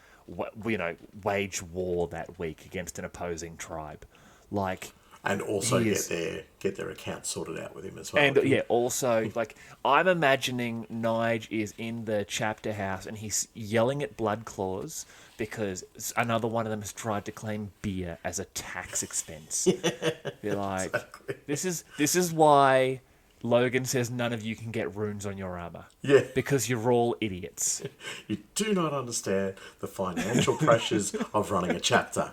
wage war that week against an opposing tribe. Like, And also he get is- their account sorted out with him as well. and yeah, also, like, I'm imagining Nige is in the chapter house and he's yelling at Blood Claws because another one of them has tried to claim beer as a tax expense. Be like, exactly. this is why Logan says none of you can get runes on your armor. Yeah. Because you're all idiots. You do not understand the financial pressures of running a chapter.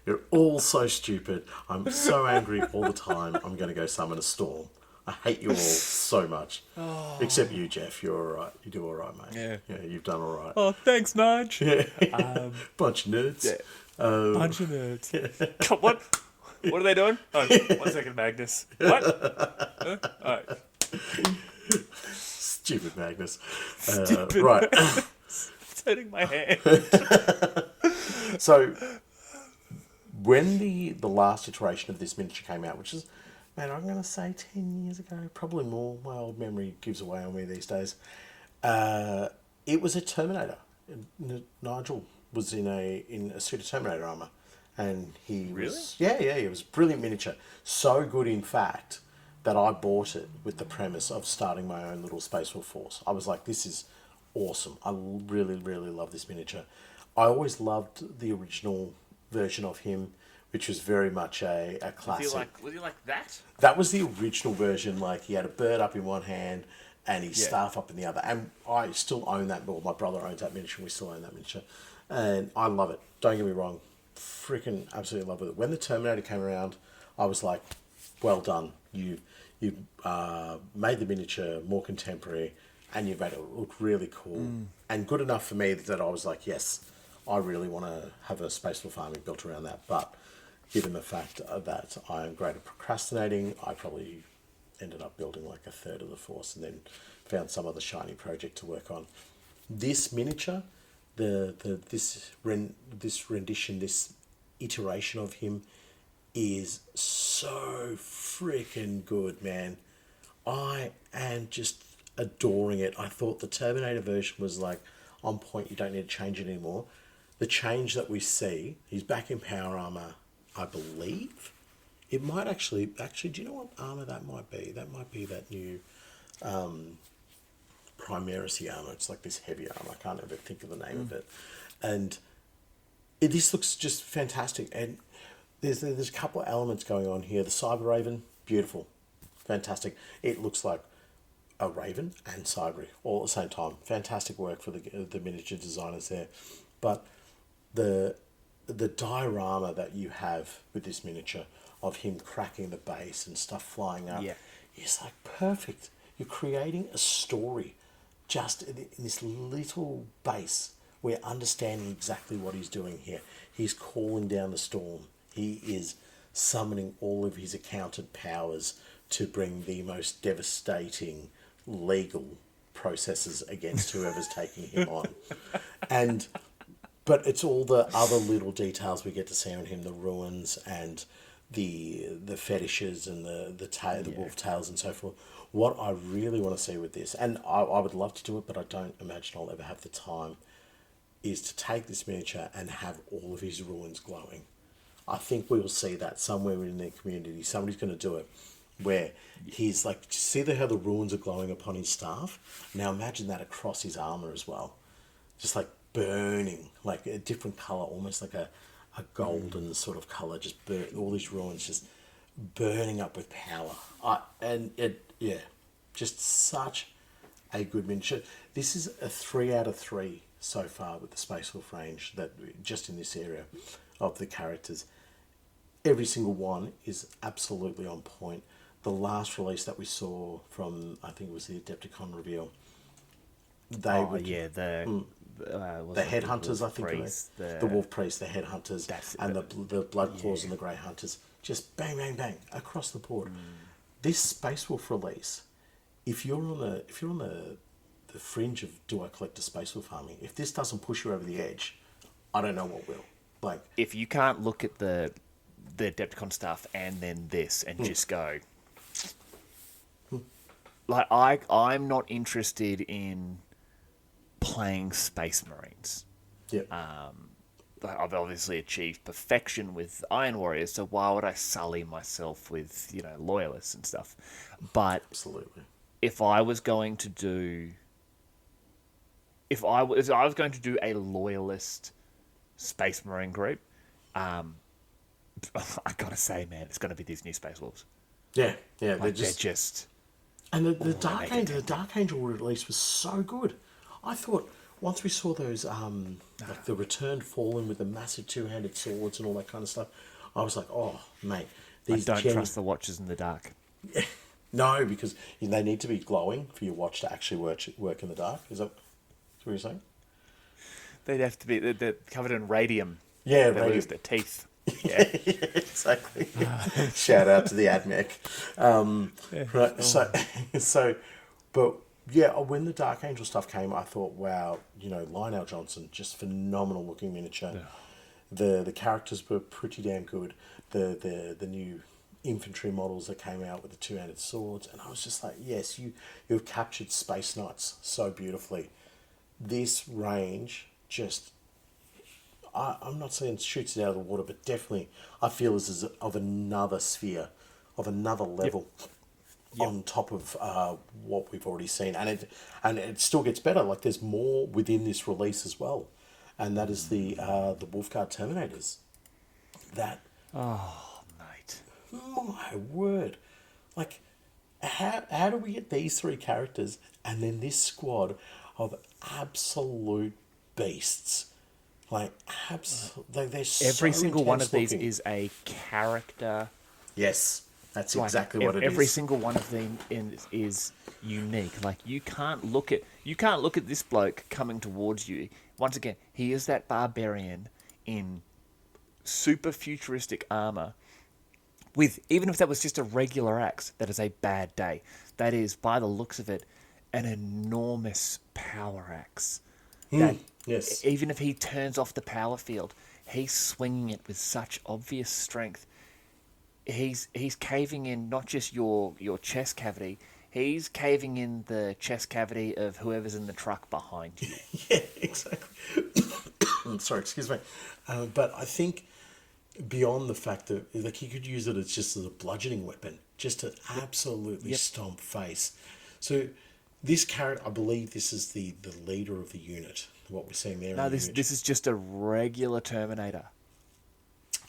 You're all so stupid. I'm so angry all the time. I'm going to go summon a storm. I hate you all so much. Except you, Jeff. You're all right. You do all right, mate. Yeah, you've done all right. Oh, thanks, Nige. Yeah. Bunch of nerds. Yeah. Bunch of nerds. God, what? What are they doing? Oh, 1 second, Magnus. What? Huh? All right. Stupid Magnus. Stupid Right. It's hurting my hand. So, when the last iteration of this miniature came out, which is, man, I'm going to say 10 years ago, probably more. My old memory gives away on me these days. It was a Terminator. Nigel was in a suit of Terminator armor, and he was it was a brilliant miniature. So good, in fact, that I bought it with the premise of starting my own little Space Wolf force. I was like, this is awesome. I really, really love this miniature. I always loved the original version of him, which was very much a classic. Was he like that? That was the original version. Like, he had a bird up in one hand and his staff up in the other. And I still own that. Well, my brother owns that miniature. We still own that miniature. And I love it. Don't get me wrong. Freaking absolutely love it. When the Terminator came around, I was like, well done. You made the miniature more contemporary and you've made it look really cool. And good enough for me that I was like, yes, I really want to have a Space Wolf army built around that. But given the fact that I am great at procrastinating, I probably ended up building like a third of the force and then found some other shiny project to work on. This miniature, this rendition, this iteration of him is so freaking good, man. I am just adoring it. I thought the Terminator version was like on point. You don't need to change it anymore. The change that we see, he's back in power armor, I believe. It might actually, do you know what armor that might be? That might be that new Primaris armor. It's like this heavy armor. I can't ever think of the name of it. And this looks just fantastic. And there's a couple of elements going on here. The Cyber Raven, beautiful, fantastic. It looks like a Raven and Cyber all at the same time. Fantastic work for the miniature designers there. But the diorama that you have with this miniature of him cracking the base and stuff flying up is like perfect. You're creating a story just in this little base, we're understanding exactly what he's doing here. He's calling down the storm. He is summoning all of his accounted powers to bring the most devastating legal processes against whoever's taking him on. And but it's all the other little details we get to see on him, the ruins and the fetishes and the wolf tails and so forth. What I really want to see with this, and I would love to do it, but I don't imagine I'll ever have the time, is to take this miniature and have all of his ruins glowing. I think we will see that somewhere in the community. Somebody's going to do it, where he's like, see how the ruins are glowing upon his staff? Now imagine that across his armour as well. Just like burning, like a different colour, almost like a golden sort of colour, just burn, all these ruins just burning up with power. Just such a good miniature. This is a 3 out of 3 so far with the Space Wolf range, that just in this area of the characters. Every single one is absolutely on point. The last release that we saw from, I think it was the Adepticon reveal, the headhunters, I think the wolf priests, the headhunters, and the blood claws and the grey hunters, just bang bang bang across the board. This Space Wolf release, if you're on the fringe of, do I collect a Space Wolf army, if this doesn't push you over the edge, I don't know what will. Like, if you can't look at the Adepticon stuff and then this and just go, like, I'm not interested in playing Space Marines. Yep. I've obviously achieved perfection with Iron Warriors, so why would I sully myself with, loyalists and stuff? But absolutely, if I was going to do a loyalist Space Marine group, I gotta say, man, it's gonna be these new Space Wolves. Yeah, they're just. And the Dark Angel release was so good. I thought once we saw those like the Returned Fallen with the massive two-handed swords and all that kind of stuff, I was like, oh mate, I don't trust the Watchers in the dark. No, because they need to be glowing for your watch to actually work in the dark. Is that what you're saying? They'd have to be. They're covered in radium. Yeah, they radium. lose their teeth. Yeah, exactly. Shout out to the AdMech. Right. But yeah, when the Dark Angel stuff came, I thought, wow, Lionel Johnson, just phenomenal looking miniature. Yeah. The characters were pretty damn good. The new infantry models that came out with the two-handed swords, and I was just like, yes, you've captured Space Knights so beautifully. This range just, I'm not saying shoots it out of the water, but definitely I feel this is of another sphere, of another level. Yep. On top of what we've already seen, and it still gets better. Like, there's more within this release as well, and that is the Wolfguard Terminators. That, oh mate, my word, like, how do we get these 3 characters and then this squad of absolute beasts? Like, they're so every single one of these looking. is a character. Yes. That's exactly what it is. Every single one of them is unique. Like, you can't look at this bloke coming towards you. Once again, he is that barbarian in super futuristic armor. With, even if that was just a regular axe, that is a bad day. That is, by the looks of it, an enormous power axe. Yes. Even if he turns off the power field, he's swinging it with such obvious strength. He's caving in not just your chest cavity, he's caving in the chest cavity of whoever's in the truck behind you. Yeah, exactly. Sorry, excuse me. But I think beyond the fact that, like, he could use it as just as a bludgeoning weapon, just to absolutely stomp face. So this character, I believe this is the leader of the unit, what we're seeing there. No, this is just a regular Terminator.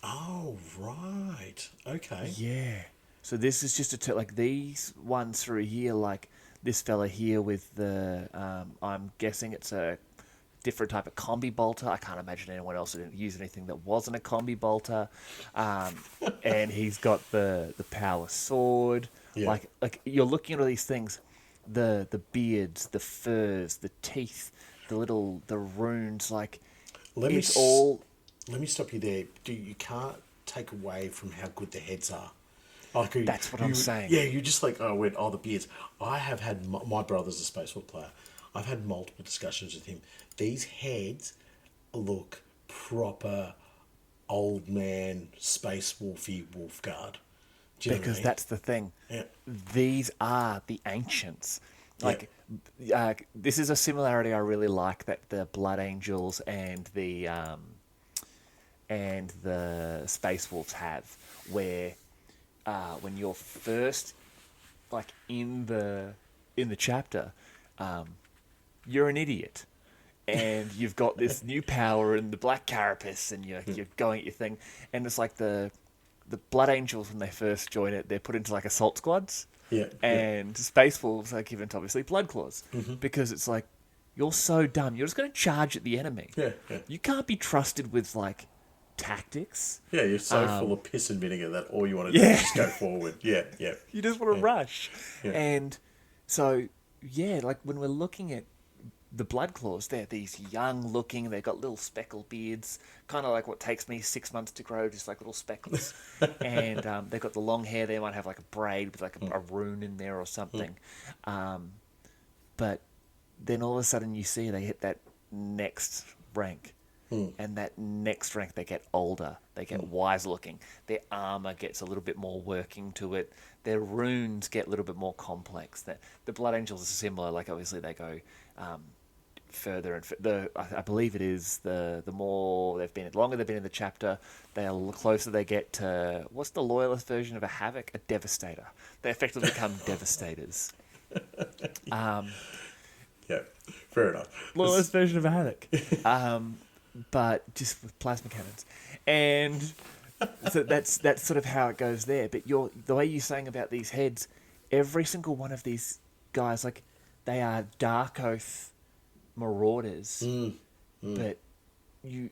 Oh, right. Okay. Yeah. So this is just like these ones through here, like this fella here with the, I'm guessing it's a different type of combi bolter. I can't imagine anyone else didn't use anything that wasn't a combi bolter. And he's got the power sword. Yeah. Like you're looking at all these things. the beards, the furs, the teeth, the runes, like Let me it's all let me stop you there. You can't take away from how good the heads are. Like that's what I'm saying. yeah, you just like the beards. I have had my brother's a Space Wolf player. I've had multiple discussions with him. These heads look proper old man Space Wolfy Wolfguard. Do you know what I Because mean? that's the thing. Yeah. These are the ancients. Yeah. Like, this is a similarity I really like that the Blood Angels and the Space Wolves have, where when you're first like in the chapter, you're an idiot, and you've got this new power and the black carapace, and you're going at your thing, and it's like the Blood Angels when they first join it, they're put into like assault squads, Yeah. Yeah. and Space Wolves are given to obviously Blood Claws, because it's like you're so dumb, you're just going to charge at the enemy. Yeah. Yeah. You can't be trusted with like tactics. Yeah, you're so full of piss and vinegar that all you want to do Yeah. is just go forward. Yeah, yeah. You just want to rush. Yeah. And so, yeah, like when we're looking at the Blood Claws, they're these young looking, they've got little speckled beards, kind of like what takes me 6 months to grow, just like little speckles. And they've got the long hair, they might have like a braid with like a rune in there or something. But then all of a sudden you see they hit that next rank. And that next rank, they get older, they get wise looking. Their armor gets a little bit more working to it. Their runes get a little bit more complex. The Blood Angels are similar. Like obviously they go further and I believe it is the more they've been, the longer they've been in the chapter, the closer they get to what's the loyalist version of a Havoc? A Devastator. They effectively become Devastators. Yeah, fair enough. Loyalist version of a Havoc. But just with plasma cannons, and so that's sort of how it goes there. But the way you're saying about these heads, every single one of these guys, like they are Dark Oath marauders, but you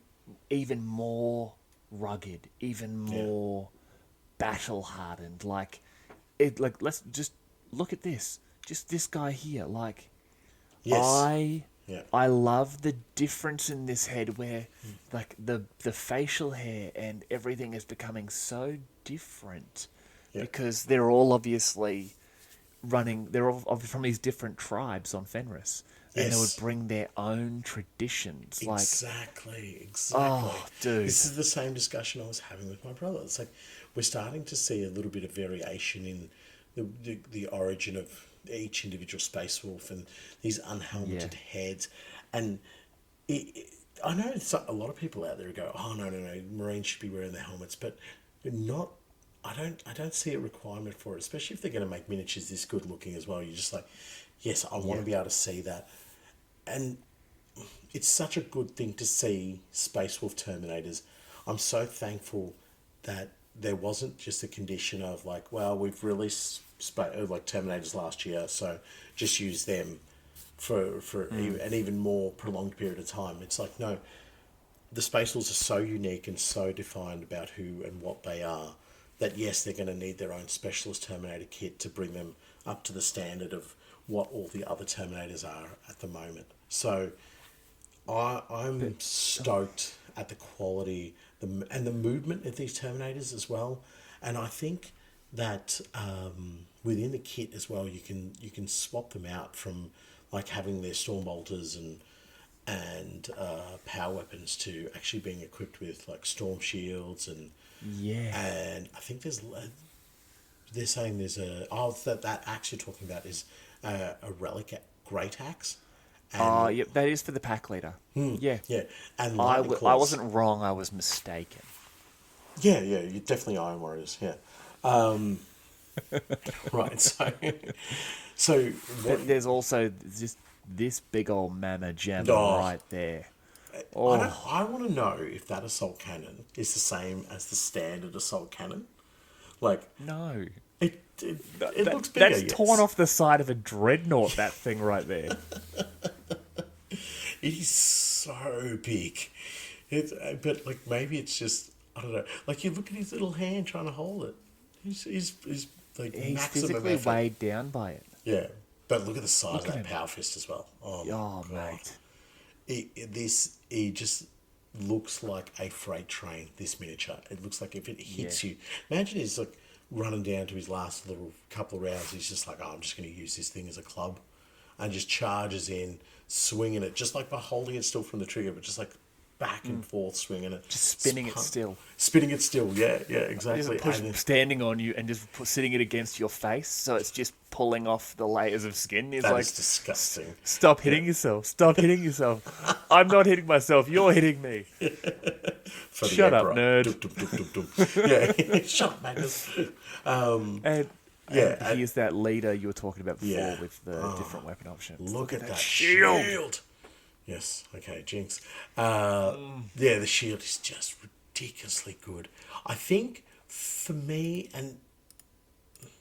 even more rugged, even more battle hardened. Like let's just look at this, just this guy here. Like Yes. I love the difference in this head where like the facial hair and everything is becoming so different because they're all obviously they're all from these different tribes on Fenris, and they would bring their own traditions. Exactly. Oh, dude. This is the same discussion I was having with my brother. It's like we're starting to see a little bit of variation in the origin of each individual Space Wolf and these unhelmeted heads. And I know a lot of people out there who go, oh, no, Marines should be wearing their helmets, but not... I don't see a requirement for it, especially if they're going to make miniatures this good looking as well. You're just like, yes, I want to be able to see that. And it's such a good thing to see Space Wolf Terminators. I'm so thankful that there wasn't just a condition of like, well, we've released like Terminators last year, so just use them for an even more prolonged period of time. It's like, no, the Space Wolves are so unique and so defined about who and what they are that yes, they're going to need their own specialist Terminator kit to bring them up to the standard of what all the other Terminators are at the moment. So I'm stoked at the quality and the movement of these Terminators as well. And I think that within the kit as well, you can swap them out from like having their storm bolters and power weapons to actually being equipped with like storm shields and I think they're saying there's that axe you're talking about is a relic great axe. Oh, yep, that is for the pack leader. Yeah. And I lightning claws. wasn't wrong, I was mistaken. Yeah, you're definitely Iron Warriors, yeah. Right, so But there's also just this big old mamma jamma right there. I want to know if that assault cannon is the same as the standard assault cannon. Like, No. it looks bigger. That's torn off the side of a dreadnought, that thing right there. It is so big. But like maybe it's just, I don't know. Like you look at his little hand trying to hold it. He's like He's maximum physically effort. weighed down by it. Yeah. But look at the size Look of at that him. power fist as well. Oh my Oh, god. mate. He just looks like a freight train, this miniature. It looks like if it hits Yeah. you. Imagine he's like running down to his last little couple of rounds. He's just like, oh, I'm just going to use this thing as a club. And just charges in, swinging it, just like by holding it still from the trigger, but just like back and forth swinging it. Just spinning it still. Spinning it still, yeah, Just exactly. standing on you and just sitting it against your face, so it's just pulling off the layers of skin. He's That like, is disgusting. Stop hitting yourself. Stop hitting yourself. I'm not hitting myself. You're hitting me. For the Shut up, emperor. nerd. Dum, dum, dum, dum, dum. Yeah, shut up, Magnus. And Yeah, and he's that leader you were talking about before Yeah. with the different weapon options. Look at that shield. shield. Yes, okay, Jinx. Yeah, the shield is just ridiculously good. I think for me, and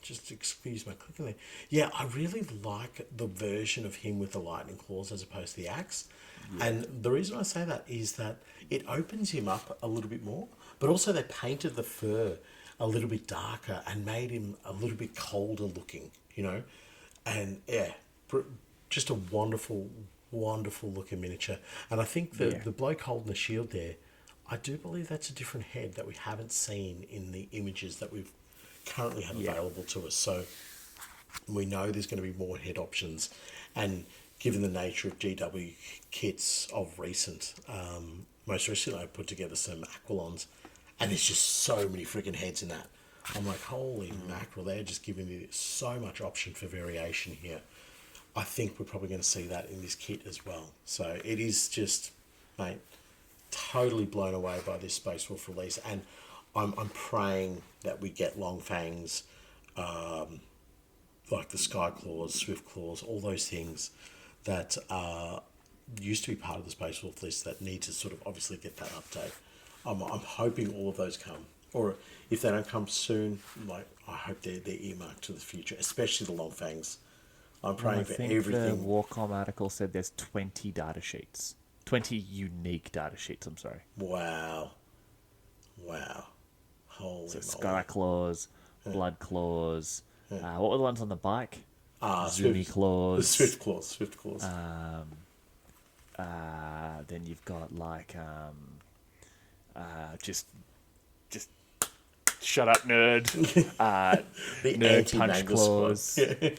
just excuse my clicking there, yeah, I really like the version of him with the lightning claws as opposed to the axe. And the reason I say that is that it opens him up a little bit more, but also they painted the fur a little bit darker and made him a little bit colder looking, you know? And yeah, just a wonderful, wonderful looking miniature. And I think the bloke holding the shield there, I do believe that's a different head that we haven't seen in the images that we've currently have available to us. So we know there's going to be more head options. And given the nature of GW kits of recent, most recently I put together some Aquilons, and there's just so many freaking heads in that. I'm like, holy mackerel, they're just giving me so much option for variation here. I think we're probably going to see that in this kit as well. So it is just, mate, totally blown away by this Space Wolf release. And I'm praying that we get Long Fangs, like the Sky Claws, Swift Claws, all those things that used to be part of the Space Wolf list that need to sort of obviously get that update. I'm hoping all of those come. Or if they don't come soon, like I hope they're earmarked to the future, especially the Long Fangs. I'm praying I for think everything. the Warcom article said there's 20 data sheets. 20 unique data sheets, I'm sorry. Wow. Holy So moly. Sky Claws, Blood Claws. What were the ones on the bike? Swift, Zoomy Claws. Swift Claws. Then you've got like just shut up, nerd. The Nerd anti-Magnus punch claws. squad. Yeah.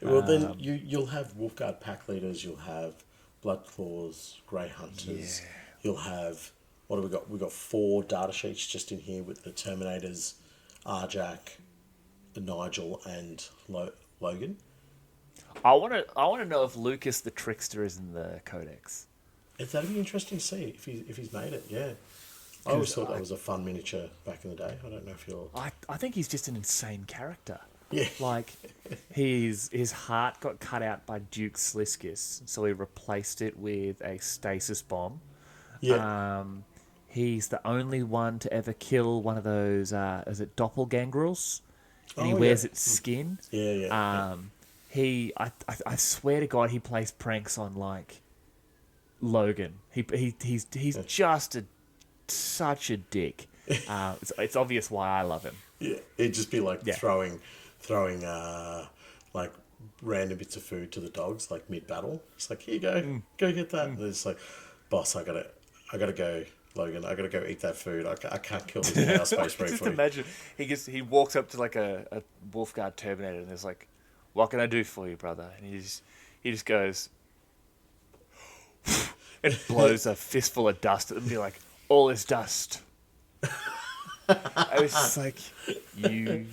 Well, then you'll have Wolfguard pack leaders. You'll have Blood Claws, Grey Hunters. Yeah. You'll have, what have we got? We've got 4 data sheets just in here with the Terminators, Arjak, Nigel, and Logan. I want to know if Lucas the Trickster is in the Codex. That'd be interesting to see if he's made it. Yeah, I always thought that was a fun miniature back in the day. I don't know if you're. I think he's just an insane character. Yeah. Like, his heart got cut out by Duke Sliskus, so he replaced it with a stasis bomb. Yeah. He's the only one to ever kill one of those, is it doppelgangrels? And he Oh, wears yeah. its skin. Yeah. I swear to God, he plays pranks on, like, Logan. He's just such a dick. It's obvious why I love him. Yeah, it'd just be like Yeah. throwing like random bits of food to the dogs like mid battle. It's like, here you go, go get that. And it's like, boss, I gotta go, Logan. I gotta go eat that food. I can't kill this power space marine Just for you. imagine he walks up to like a Wolfguard Terminator and there's like, what can I do for you, brother? And he just goes and blows a fistful of dust at them and be like, all is dust. I was just like, you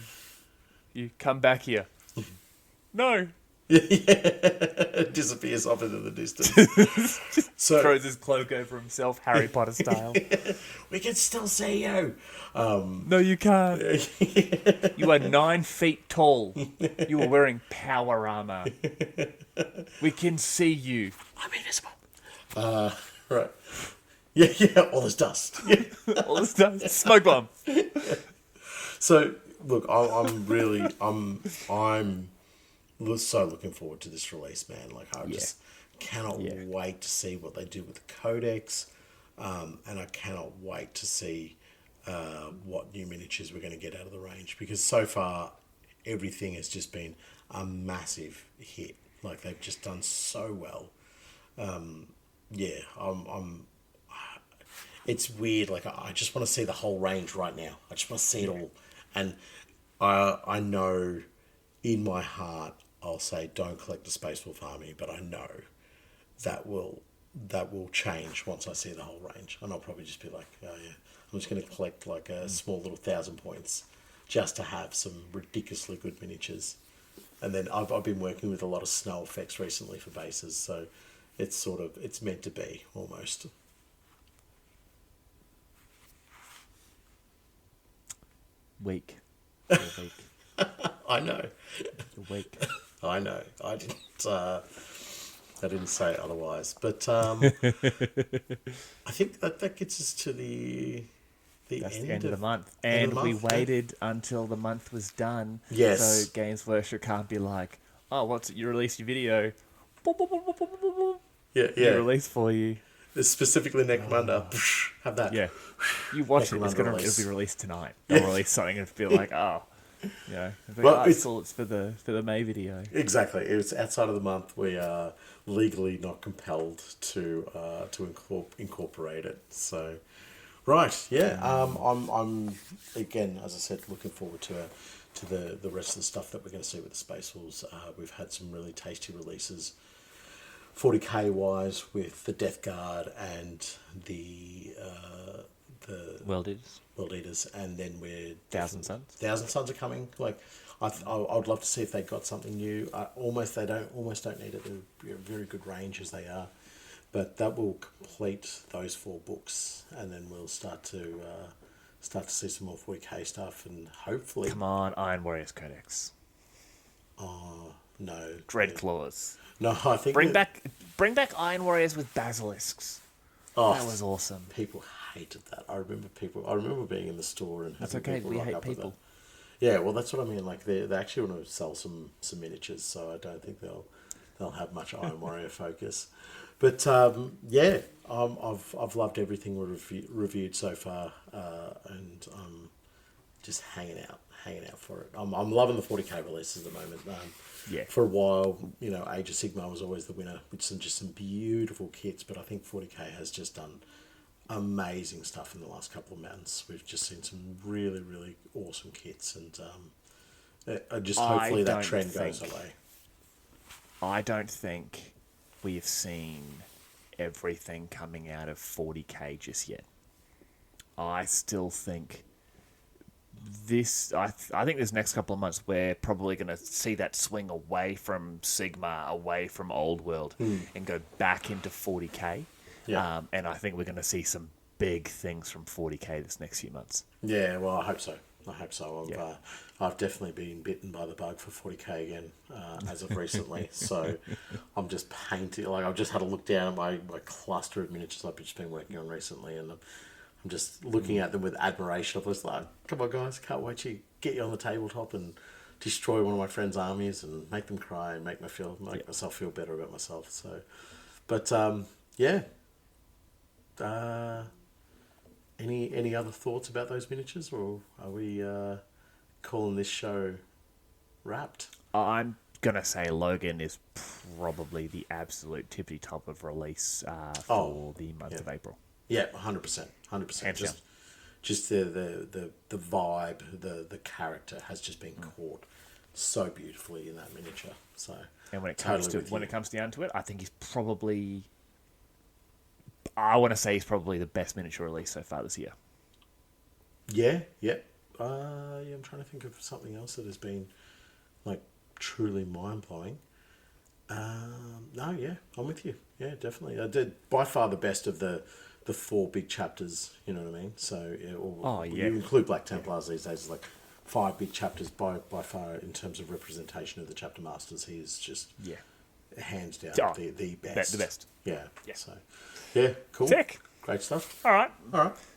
come back here. No. It disappears off into the distance. So Throws his cloak over himself, Harry Potter style. we can still see you. No, you can't. You are 9 feet tall. You are wearing power armor. We can see you. I'm invisible. Right. Yeah, all this dust. Yeah. All this stuff. Smoke bomb. So look, I'm so looking forward to this release, man. Like I just cannot wait to see what they do with the Codex, and I cannot wait to see what new miniatures we're going to get out of the range, because so far everything has just been a massive hit. Like they've just done so well. Yeah, I'm. It's weird. Like I just want to see the whole range right now. I just want to see it all, and I know in my heart I'll say don't collect the Space Wolf army, but I know that will change once I see the whole range, and I'll probably just be like, oh yeah, I'm just going to collect like a small little 1,000 points just to have some ridiculously good miniatures. And then I've been working with a lot of snow effects recently for bases, so it's meant to be almost. Weak. You're weak. I know. You're weak. I know. I didn't say otherwise, but I think that gets us to That's end the end of the month. end of And the we month, waited until the month was done. Yes. So Games Workshop can't be like, oh, what's it? You released your video. Boop, boop, boop, boop, boop, boop, boop. Yeah, We yeah. released for you. Specifically Necromunda. Have that. Yeah. You watch it. Necromunda It'll release. be released tonight. They'll release something and be like, oh, you know, Well, it's for the May video. Exactly. It's outside of the month. We are legally not compelled to incorporate it. So, right, yeah. I'm again, as I said, looking forward to the rest of the stuff that we're going to see with the Space Wolves. We've had some really tasty releases, 40k wise, with the Death Guard and the World Eaters. World Eaters, and then we're Thousand Suns. Thousand Suns are coming. Like, I'd love to see if they got something new. Almost don't need it. They're a very good range as they are, but that will complete those 4 books, and then we'll start to see some more 40k stuff, and hopefully. Come on, Iron Warriors Codex. Oh no. Dread Claws. No, I think Bring back Iron Warriors with basilisks. Oh, That was awesome. people hated that. I remember being in the store and That's having okay. people We rock hate up with people. that. Yeah, well, that's what I mean. Like they actually want to sell some miniatures, so I don't think they'll have much Iron Warrior focus. But yeah, I've loved everything we've reviewed so far, and just hanging out for it. I'm loving the 40k releases at the moment. Yeah. For a while, Age of Sigmar was always the winner with just some beautiful kits, but I think 40k has just done amazing stuff in the last couple of months. We've just seen some really, really awesome kits, and hopefully that trend goes away. I don't think we've seen everything coming out of 40k just yet. I still think I think this next couple of months we're probably going to see that swing away from Sigma, away from Old World, and go back into 40k. Yeah. And I think we're going to see some big things from 40k this next few months. Yeah, well, I hope so. Yeah. I've definitely been bitten by the bug for 40k again as of recently. So I'm just painting. Like, I've just had a look down at my cluster of miniatures I've just been working on recently, and I'm just looking at them with admiration. I'm just like, come on, guys, can't wait to get you on the tabletop and destroy one of my friends' armies and make them cry and make myself feel better about myself. So, but yeah. Any other thoughts about those miniatures, or are we calling this show wrapped? I'm going to say Logan is probably the absolute tippy top of release for the month of April. Yeah, 100%. 100%. Just the vibe, the character has just been caught so beautifully in that miniature. So, and when it comes down to it, I think he's probably, I want to say he's probably the best miniature release so far this year. Yeah. I'm trying to think of something else that has been like truly mind blowing. No, yeah, I'm with you. Yeah, definitely. I did by far the best of the 4 big chapters. You know what I mean? So you include Black Templars these days. It's like 5 big chapters by far in terms of representation of the chapter masters. He is just hands down the best. The best. Yeah. So yeah, cool. Sick. Great stuff. All right.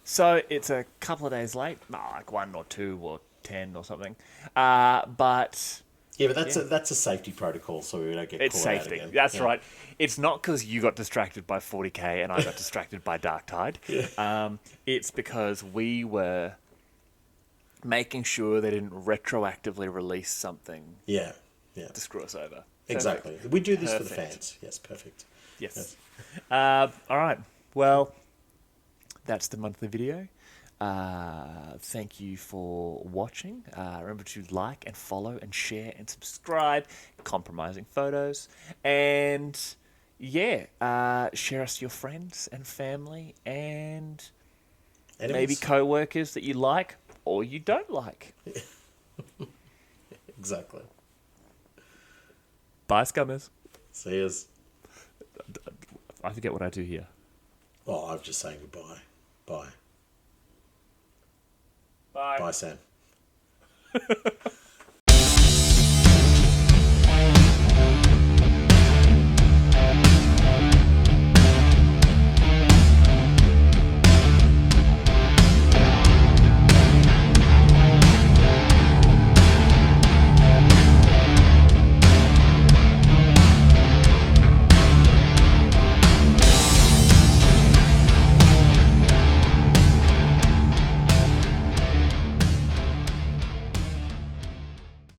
So it's a couple of days late, like 1 or 2 or 10 or something. But yeah, but that's a safety protocol, so we don't get it's caught safety. out again. That's right. It's not because you got distracted by 40k and I got distracted by Dark Tide. It's because we were making sure they didn't retroactively release something Yeah. to screw us over. Exactly. We do this for the Perfect. fans. Yes, perfect. Yes. All right. Well, that's the monthly video. Thank you for watching. Remember to like and follow and share and subscribe. Compromising photos. And yeah, share us to your friends and family and maybe Enemies? co-workers that you like or you don't like. Exactly. Bye, scummers. See us. I forget what I do here. Oh, I'm just saying goodbye. Bye. Bye. Bye, Sam.